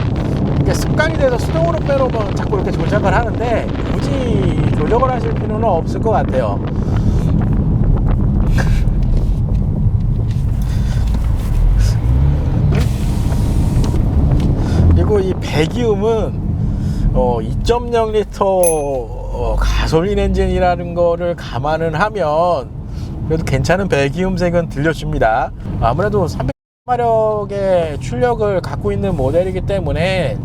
이게 습관이 돼서 수동으로 빼놓으면 자꾸 이렇게 조작을 하는데 굳이 조작을 하실 필요는 없을 것 같아요. 그리고 이 배기음은 2.0L 가솔린 엔진이라는 거를 감안을 하면 그래도 괜찮은 배기음색은 들려줍니다. 아무래도 300마력의 출력을 갖고 있는 모델이기 때문에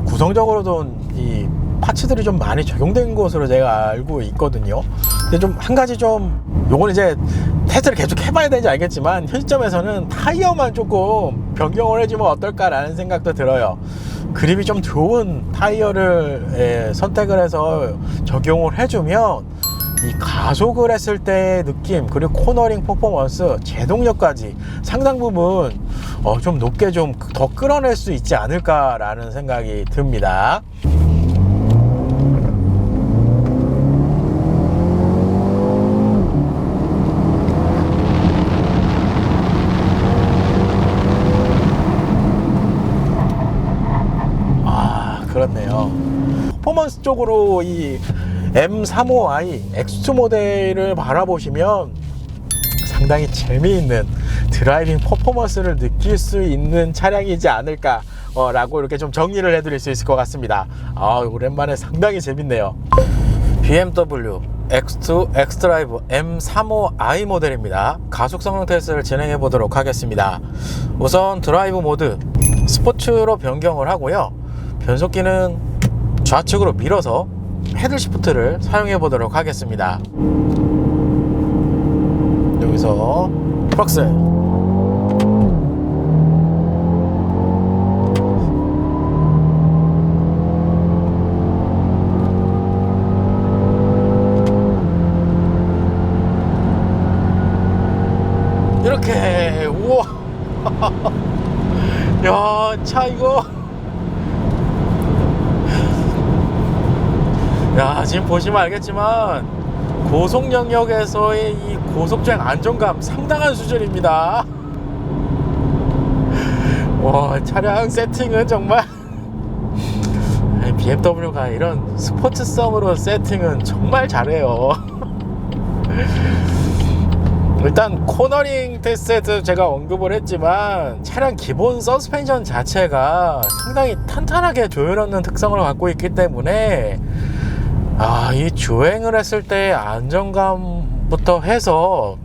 구성적으로도 이 파츠들이 좀 많이 적용된 것으로 제가 알고 있거든요. 근데 좀 한 가지 요건 이제 테스트를 계속 해봐야 되는지 알겠지만 현 시점에서는 타이어만 조금 변경을 해주면 어떨까라는 생각도 들어요. 그립이 좀 좋은 타이어를 선택을 해서 적용을 해주면 이 가속을 했을 때의 느낌, 그리고 코너링 퍼포먼스, 제동력까지 상당 부분 좀 높게 좀 더 끌어낼 수 있지 않을까라는 생각이 듭니다. 그렇네요. 퍼포먼스 쪽으로 이 M35i X2 모델을 바라보시면 상당히 재미있는 드라이빙 퍼포먼스를 느낄 수 있는 차량이지 않을까 라고 이렇게 좀 정리를 해드릴 수 있을 것 같습니다. 오랜만에 상당히 재밌네요. BMW X2 xDrive M35i 모델입니다. 가속 성능 테스트를 진행해 보도록 하겠습니다. 우선 드라이브 모드 스포츠로 변경을 하고요. 변속기는 좌측으로 밀어서 패들 시프트를 사용해 보도록 하겠습니다. 여기서 플럭스, 이렇게. 우와. 야, 차 이거. 야, 지금 보시면 알겠지만 고속 영역에서의 이 고속주행 안정감 상당한 수준입니다. 와, 차량 세팅은 정말 BMW가 이런 스포츠성으로 세팅은 정말 잘해요. 일단 코너링 테스트에서 제가 언급을 했지만 차량 기본 서스펜션 자체가 상당히 탄탄하게 조여놓는 특성을 갖고 있기 때문에 이 주행을 했을 때 안정감부터 해서,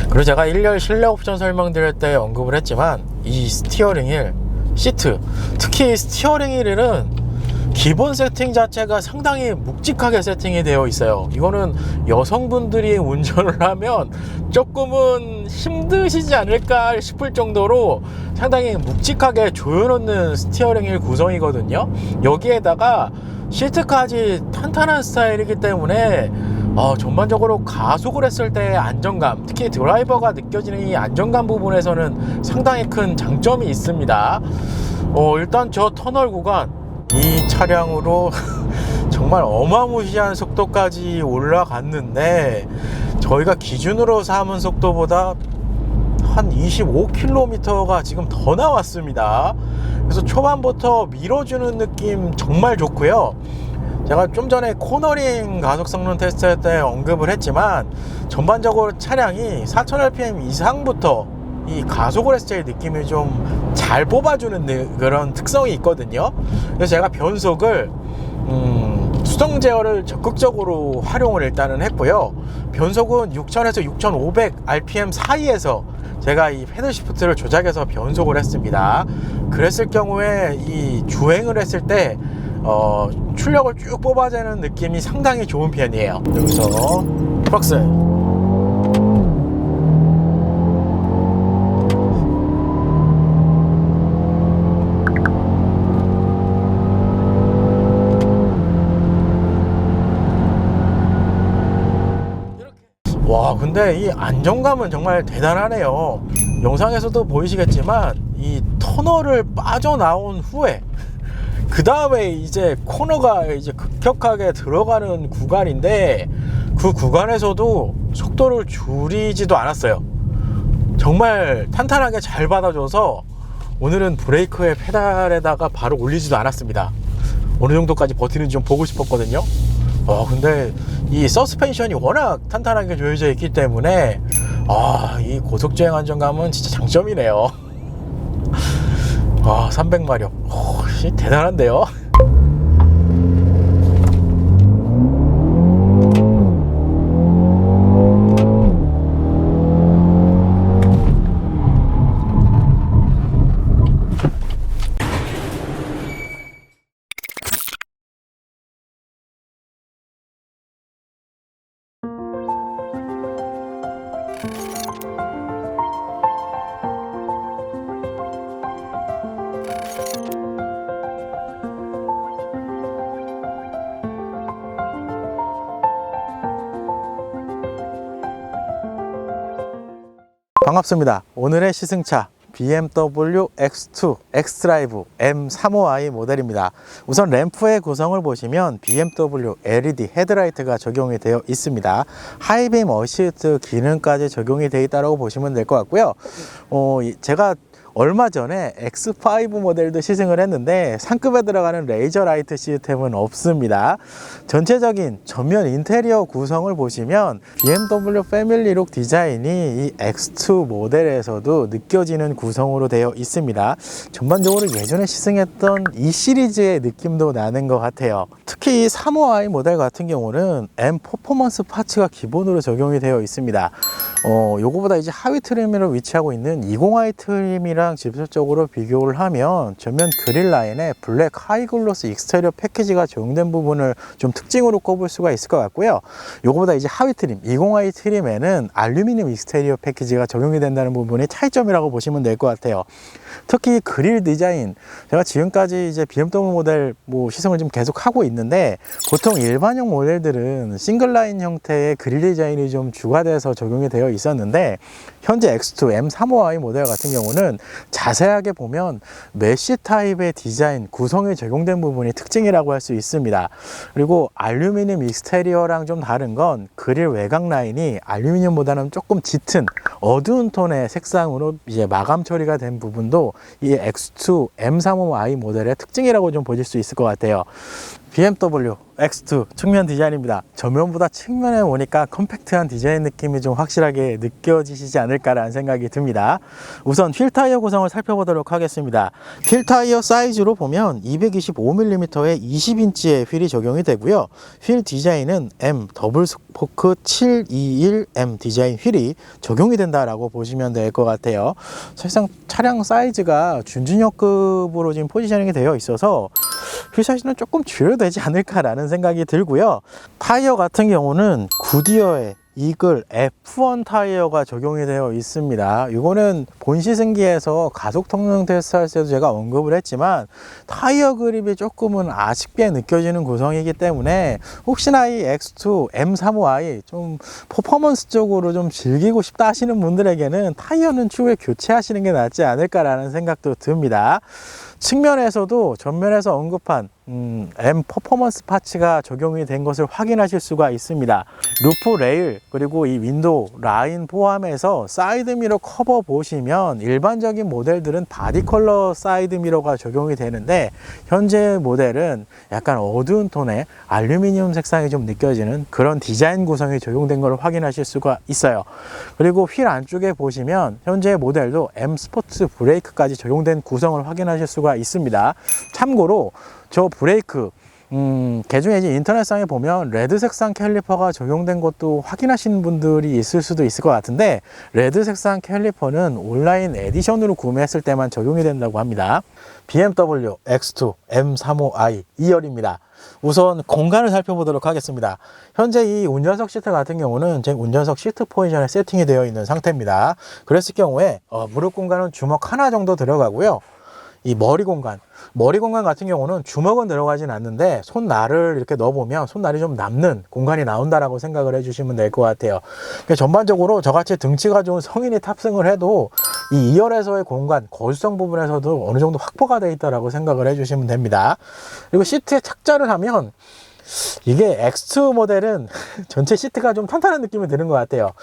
그리고 제가 1열 실내 옵션 설명드릴 때 언급을 했지만 이 스티어링 휠, 시트, 특히 스티어링 휠은 기본 세팅 자체가 상당히 묵직하게 세팅이 되어 있어요. 이거는 여성분들이 운전을 하면 조금은 힘드시지 않을까 싶을 정도로 상당히 묵직하게 조여놓는 스티어링 휠 구성이거든요. 여기에다가 시트까지 탄탄한 스타일이기 때문에 전반적으로 가속을 했을 때의 안정감, 특히 드라이버가 느껴지는 이 안정감 부분에서는 상당히 큰 장점이 있습니다. 일단 저 터널 구간, 이 차량으로 정말 어마무시한 속도까지 올라갔는데 저희가 기준으로 삼은 속도보다 한 25km가 지금 더 나왔습니다. 그래서 초반부터 밀어주는 느낌 정말 좋고요. 제가 좀 전에 코너링 가속 성능 테스트 때 언급을 했지만 전반적으로 차량이 4000rpm 이상부터 이 가속을 했을 때 느낌이 좀 잘 뽑아주는 그런 특성이 있거든요. 그래서 제가 변속을 수동 제어를 적극적으로 활용을 일단은 했고요. 변속은 6000에서 6500rpm 사이에서 제가 이 패들 시프트를 조작해서 변속을 했습니다. 그랬을 경우에 이 주행을 했을 때 출력을 쭉 뽑아내는 느낌이 상당히 좋은 편이에요. 여기서 플럭스, 와, 근데 이 안정감은 정말 대단하네요. 영상에서도 보이시겠지만 이 터널을 빠져나온 후에 그 다음에 이제 코너가 이제 급격하게 들어가는 구간인데, 그 구간에서도 속도를 줄이지도 않았어요. 정말 탄탄하게 잘 받아줘서 오늘은 브레이크의 페달에다가 바로 올리지도 않았습니다. 어느 정도까지 버티는지 좀 보고 싶었거든요. 근데 이 서스펜션이 워낙 탄탄하게 조여져 있기 때문에 이 고속주행 안정감은 진짜 장점이네요. 300마력 대단한데요. 반갑습니다. 오늘의 시승차 BMW X2 xDrive M35i 모델입니다. 우선 램프의 구성을 보시면 BMW LED 헤드라이트가 적용이 되어 있습니다. 하이빔 어시스트 기능까지 적용이 되어 있다고 보시면 될 것 같고요. 제가 얼마 전에 X5 모델도 시승을 했는데 상급에 들어가는 레이저 라이트 시스템은 없습니다. 전체적인 전면 인테리어 구성을 보시면 BMW 패밀리룩 디자인이 이 X2 모델에서도 느껴지는 구성으로 되어 있습니다. 전반적으로 예전에 시승했던 이 시리즈의 느낌도 나는 것 같아요. 특히 이 35i 모델 같은 경우는 M 퍼포먼스 파츠가 기본으로 적용이 되어 있습니다. 요거보다 이제 하위 트림으로 위치하고 있는 20i 트림이랑 직접적으로 비교를 하면 전면 그릴 라인에 블랙 하이글로스 익스테리어 패키지가 적용된 부분을 좀 특징으로 꼽을 수가 있을 것 같고요. 요거보다 이제 하위 트림 20i 트림에는 알루미늄 익스테리어 패키지가 적용이 된다는 부분이 차이점이라고 보시면 될 것 같아요. 특히 그릴 디자인, 제가 지금까지 이제 BMW 모델 시승을 좀 계속 하고 있는데, 보통 일반형 모델들은 싱글 라인 형태의 그릴 디자인이 좀 주가돼서 적용이 되어 있었는데, 현재 X2 M35i 모델 같은 경우는 자세하게 보면 메쉬 타입의 디자인 구성에 적용된 부분이 특징이라고 할 수 있습니다. 그리고 알루미늄 익스테리어랑 좀 다른 건 그릴 외곽 라인이 알루미늄보다는 조금 짙은 어두운 톤의 색상으로 이제 마감 처리가 된 부분도 이 X2 M35i 모델의 특징이라고 좀 보실 수 있을 것 같아요. BMW X2 측면 디자인입니다. 전면보다 측면에 오니까 컴팩트한 디자인 느낌이 좀 확실하게 느껴지시지 않을까라는 생각이 듭니다. 우선 휠 타이어 구성을 살펴보도록 하겠습니다. 휠 타이어 사이즈로 보면 225mm의 20인치의 휠이 적용이 되고요. 휠 디자인은 M 더블 스포크 721M 디자인 휠이 적용이 된다라고 보시면 될 것 같아요. 사실상 차량 사이즈가 준준형급으로 지금 포지셔닝이 되어 있어서 휠 사이즈는 조금 줄여도 되지 않을까라는 생각이 들고요. 타이어 같은 경우는 구디어의 이글 F1 타이어가 적용이 되어 있습니다. 이거는 본 시승기에서 가속 성능 테스트 할 때도 제가 언급을 했지만 타이어 그립이 조금은 아쉽게 느껴지는 구성이기 때문에 혹시나 이 X2 M35i 좀 퍼포먼스적으로 좀 즐기고 싶다 하시는 분들에게는 타이어는 추후에 교체하시는 게 낫지 않을까라는 생각도 듭니다. 측면에서도 전면에서 언급한 M 퍼포먼스 파츠가 적용이 된 것을 확인하실 수가 있습니다. 루프 레일 그리고 이 윈도우 라인 포함해서 사이드 미러 커버 보시면 일반적인 모델들은 바디 컬러 사이드 미러가 적용이 되는데, 현재 모델은 약간 어두운 톤의 알루미늄 색상이 좀 느껴지는 그런 디자인 구성이 적용된 것을 확인하실 수가 있어요. 그리고 휠 안쪽에 보시면 현재 모델도 M 스포츠 브레이크까지 적용된 구성을 확인하실 수가 있습니다. 참고로 저 브레이크 개중에 이제 인터넷상에 보면 레드 색상 캘리퍼가 적용된 것도 확인하시는 분들이 있을 수도 있을 것 같은데, 레드 색상 캘리퍼는 온라인 에디션으로 구매했을 때만 적용이 된다고 합니다. BMW X2 M35i 2열입니다. 우선 공간을 살펴보도록 하겠습니다. 현재 이 운전석 시트 같은 경우는 제 운전석 시트 포지션에 세팅이 되어 있는 상태입니다. 그랬을 경우에 무릎 공간은 주먹 하나 정도 들어가고요. 이 머리 공간 같은 경우는 주먹은 들어가진 않는데 손날을 이렇게 넣어보면 손날이 좀 남는 공간이 나온다라고 생각을 해주시면 될 것 같아요. 그러니까 전반적으로 저같이 등치가 좋은 성인이 탑승을 해도 이 2열에서의 공간, 거주성 부분에서도 어느 정도 확보가 되어 있다라고 생각을 해주시면 됩니다. 그리고 시트에 착자를 하면 이게 X2 모델은 전체 시트가 좀 탄탄한 느낌이 드는 것 같아요.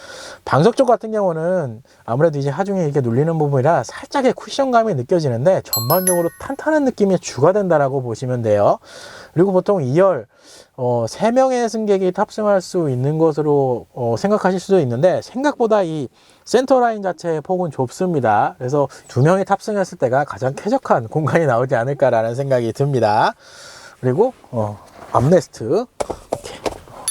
방석 쪽 같은 경우는 아무래도 이제 하중에 이렇게 눌리는 부분이라 살짝의 쿠션감이 느껴지는데 전반적으로 탄탄한 느낌이 주가 된다라고 보시면 돼요. 그리고 보통 2열 3명의 승객이 탑승할 수 있는 것으로 생각하실 수도 있는데 생각보다 이 센터라인 자체의 폭은 좁습니다. 그래서 2명이 탑승했을 때가 가장 쾌적한 공간이 나오지 않을까라는 생각이 듭니다. 그리고 암레스트, 이렇게.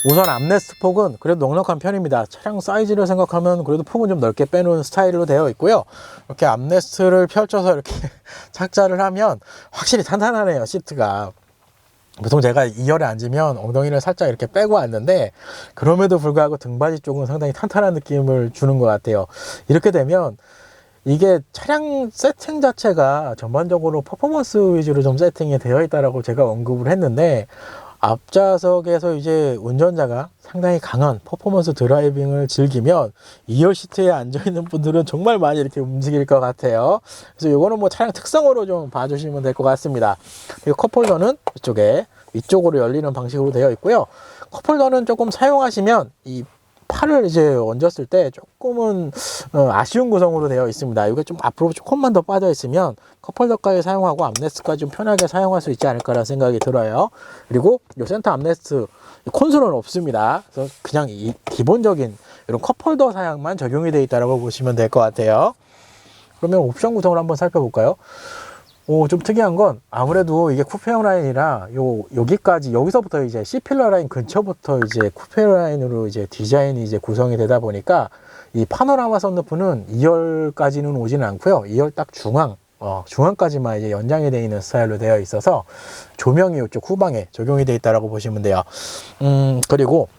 우선 암레스트 폭은 그래도 넉넉한 편입니다. 차량 사이즈를 생각하면 그래도 폭은 좀 넓게 빼놓은 스타일로 되어 있고요. 이렇게 암레스트를 펼쳐서 이렇게 착자를 하면 확실히 탄탄하네요, 시트가. 보통 제가 2열에 앉으면 엉덩이를 살짝 이렇게 빼고 앉는데 그럼에도 불구하고 등받이 쪽은 상당히 탄탄한 느낌을 주는 것 같아요. 이렇게 되면 이게 차량 세팅 자체가 전반적으로 퍼포먼스 위주로 좀 세팅이 되어 있다라고 제가 언급을 했는데 앞좌석에서 이제 운전자가 상당히 강한 퍼포먼스 드라이빙을 즐기면 2열 시트에 앉아있는 분들은 정말 많이 이렇게 움직일 것 같아요. 그래서 이거는 뭐 차량 특성으로 좀 봐주시면 될 것 같습니다. 그리고 컵홀더는 이쪽에 위쪽으로 열리는 방식으로 되어 있고요. 컵홀더는 조금 사용하시면 이 팔을 이제 얹었을 때 조금은 아쉬운 구성으로 되어 있습니다. 이게 좀 앞으로 조금만 더 빠져 있으면 컵홀더까지 사용하고 암레스트까지 좀 편하게 사용할 수 있지 않을까라는 생각이 들어요. 그리고 이 센터 암레스트 콘솔은 없습니다. 그래서 그냥 이 기본적인 이런 컵홀더 사양만 적용이 되어 있다고 보시면 될 것 같아요. 그러면 옵션 구성을 한번 살펴볼까요? 좀 특이한 건 아무래도 이게 쿠페형 라인이라 여기까지 여기서부터 이제 C필러 라인 근처부터 이제 쿠페 라인으로 이제 디자인이 이제 구성이 되다 보니까 이 파노라마 선루프는 2열까지는 오지는 않고요. 2열 딱 중앙까지만 이제 연장이 되어 있는 스타일로 되어 있어서 조명이 이쪽 후방에 적용이 되어 있다라고 보시면 돼요. 그리고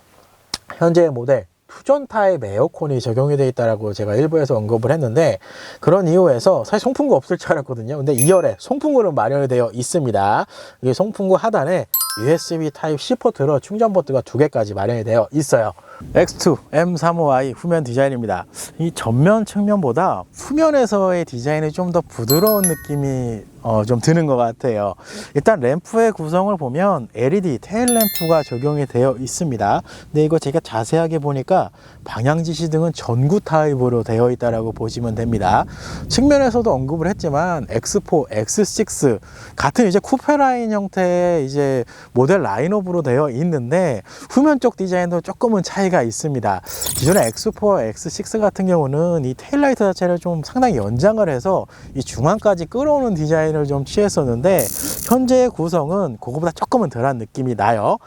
현재 모델 퓨전 타입 에어컨이 적용이 되어 있다라고 제가 일부에서 언급을 했는데 그런 이유에서 사실 송풍구 없을 줄 알았거든요. 근데 2열에 송풍구는 마련이 되어 있습니다. 이 송풍구 하단에 USB 타입 C 포트로 충전 포트가 2개까지 마련이 되어 있어요. X2 M35i 후면 디자인입니다. 이 전면 측면보다 후면에서의 디자인이 좀 더 부드러운 느낌이 좀 드는 것 같아요. 일단 램프의 구성을 보면 LED 테일 램프가 적용이 되어 있습니다. 근데 이거 제가 자세하게 보니까 방향 지시 등은 전구 타입으로 되어 있다라고 보시면 됩니다. 측면에서도 언급을 했지만 X4, X6 같은 이제 쿠페 라인 형태의 이제 모델 라인업으로 되어 있는데 후면 쪽 디자인도 조금은 차이가 있습니다. 기존의 X4, X6 같은 경우는 이 테일라이트 자체를 좀 상당히 연장을 해서 이 중앙까지 끌어오는 디자인을 좀 취했었는데 현재의 구성은 그거보다 조금은 덜한 느낌이 나요.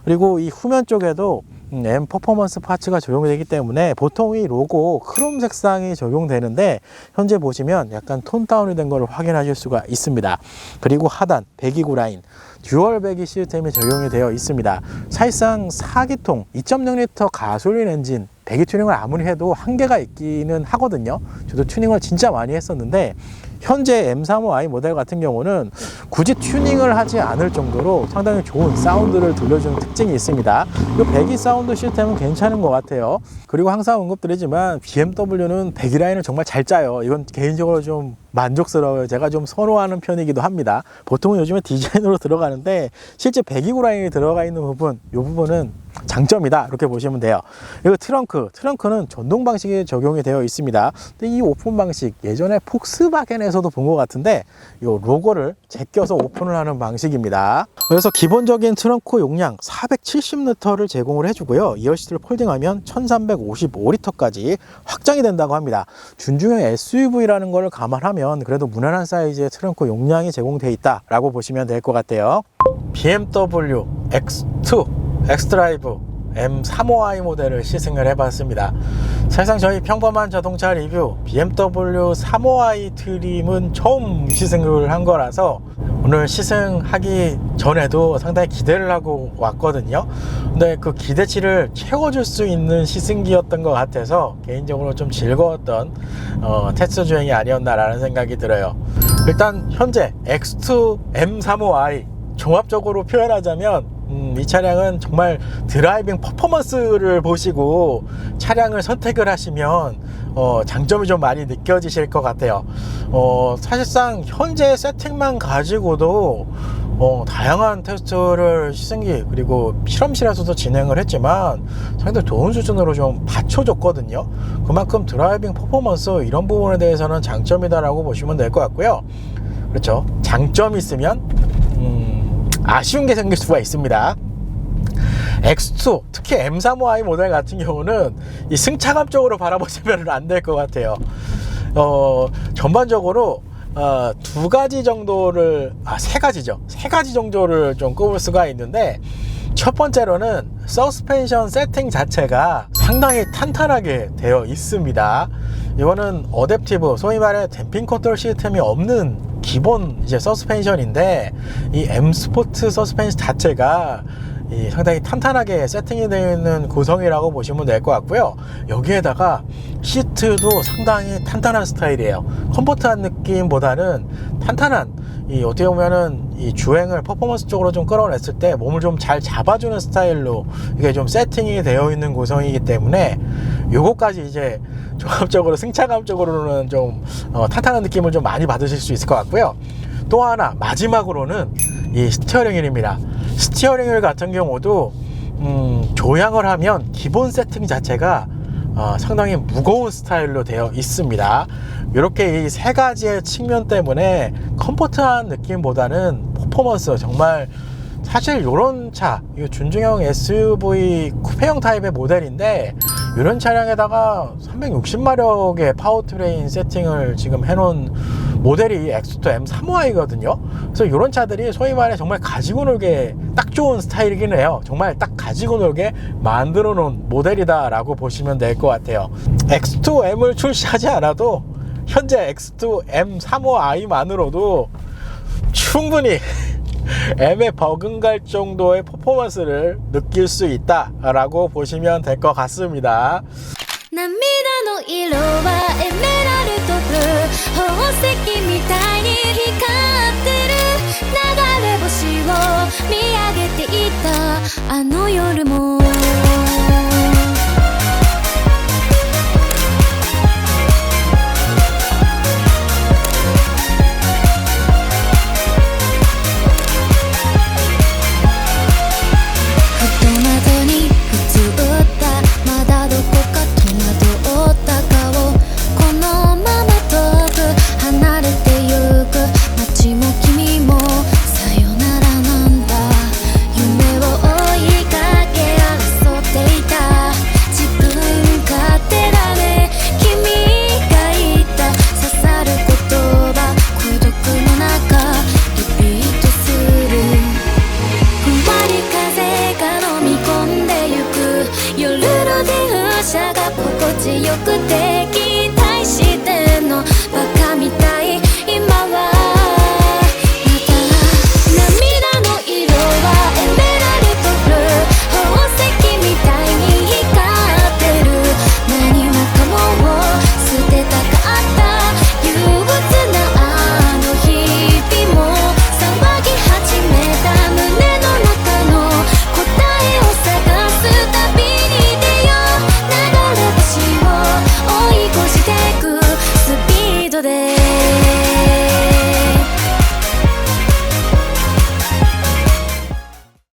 그리고 이 후면 쪽에도 M 퍼포먼스 파츠가 적용이 되기 때문에 보통 이 로고 크롬 색상이 적용되는데 현재 보시면 약간 톤 다운이 된 걸 확인하실 수가 있습니다. 그리고 하단 배기구 라인 듀얼 배기 시스템이 적용이 되어 있습니다. 사실상 4기통 2.0L 가솔린 엔진 배기 튜닝을 아무리 해도 한계가 있기는 하거든요. 저도 튜닝을 진짜 많이 했었는데 현재 M35i 모델 같은 경우는 굳이 튜닝을 하지 않을 정도로 상당히 좋은 사운드를 들려주는 특징이 있습니다. 이 배기 사운드 시스템은 괜찮은 것 같아요. 그리고 항상 언급드리지만 BMW는 배기 라인을 정말 잘 짜요. 이건 개인적으로 좀 만족스러워요. 제가 좀 선호하는 편이기도 합니다. 보통은 요즘에 디자인으로 들어가는데 실제 배기구 라인이 들어가 있는 부분, 이 부분은 장점이다 이렇게 보시면 돼요. 그리고 트렁크는 전동 방식이 적용이 되어 있습니다. 근데 이 오픈 방식 예전에 폭스바겐에서도 본 것 같은데 이 로고를 제껴서 오픈을 하는 방식입니다. 그래서 기본적인 트렁크 용량 470L를 제공을 해주고요. 2열 시트를 폴딩하면 1355L까지 확장이 된다고 합니다. 준중형 SUV라는 걸 감안하면 그래도 무난한 사이즈의 트렁크 용량이 제공되어 있다라고 보시면 될 것 같아요. BMW X2 엑스드라이브 M35i 모델을 시승을 해봤습니다. 사실상 저희 평범한 자동차 리뷰 BMW 35i 트림은 처음 시승을 한 거라서 오늘 시승하기 전에도 상당히 기대를 하고 왔거든요. 근데 그 기대치를 채워줄 수 있는 시승기였던 것 같아서 개인적으로 좀 즐거웠던 테스트 주행이 아니었나라는 생각이 들어요. 일단 현재 X2 M35i 종합적으로 표현하자면 이 차량은 정말 드라이빙 퍼포먼스를 보시고 차량을 선택을 하시면 장점이 좀 많이 느껴지실 것 같아요. 사실상 현재 세팅만 가지고도 다양한 테스트를 시승기 그리고 실험실에서도 진행을 했지만 상당히 좋은 수준으로 좀 받쳐줬거든요. 그만큼 드라이빙 퍼포먼스 이런 부분에 대해서는 장점이다라고 보시면 될 것 같고요. 그렇죠. 장점이 있으면 아쉬운 게 생길 수가 있습니다. X2 특히 M35i 모델 같은 경우는 이 승차감 쪽으로 바라보시면 안 될 것 같아요. 전반적으로 두 가지 정도를 세 가지 정도를 좀 꼽을 수가 있는데, 첫 번째로는 서스펜션 세팅 자체가 상당히 탄탄하게 되어 있습니다. 이거는 어댑티브, 소위 말해 댐핑 컨트롤 시스템이 없는 기본 이제 서스펜션인데, 이 M 스포트 서스펜션 자체가 상당히 탄탄하게 세팅이 되어 있는 구성이라고 보시면 될 것 같고요. 여기에다가 시트도 상당히 탄탄한 스타일이에요. 컴포트한 느낌보다는 탄탄한, 어떻게 보면은 이 주행을 퍼포먼스 쪽으로 좀 끌어냈을 때 몸을 좀 잘 잡아주는 스타일로 이게 좀 세팅이 되어 있는 구성이기 때문에 요거까지 이제 종합적으로 승차감 쪽으로는 좀 탄탄한 느낌을 좀 많이 받으실 수 있을 것 같고요. 또 하나 마지막으로는 이 스티어링 휠입니다. 스티어링 휠 같은 경우도 조향을 하면 기본 세팅 자체가 상당히 무거운 스타일로 되어 있습니다. 이렇게 이 세 가지의 측면 때문에 컴포트한 느낌보다는 퍼포먼스, 정말 사실 이런 차, 이 준중형 SUV 쿠페형 타입의 모델인데 이런 차량에다가 360마력의 파워트레인 세팅을 지금 해놓은 모델이 X2 M35i거든요. 그래서 이런 차들이 소위 말해 정말 가지고 놀게 딱 좋은 스타일이긴 해요. 정말 딱 가지고 놀게 만들어 놓은 모델이다 라고 보시면 될 것 같아요. X2M을 출시하지 않아도 현재 X2 M35i만으로도 충분히 M에 버금갈 정도의 퍼포먼스를 느낄 수 있다 라고 보시면 될 것 같습니다. 涙の色はエメラルドブルー宝石みたいに光ってる流れ星を見上げていたあの夜も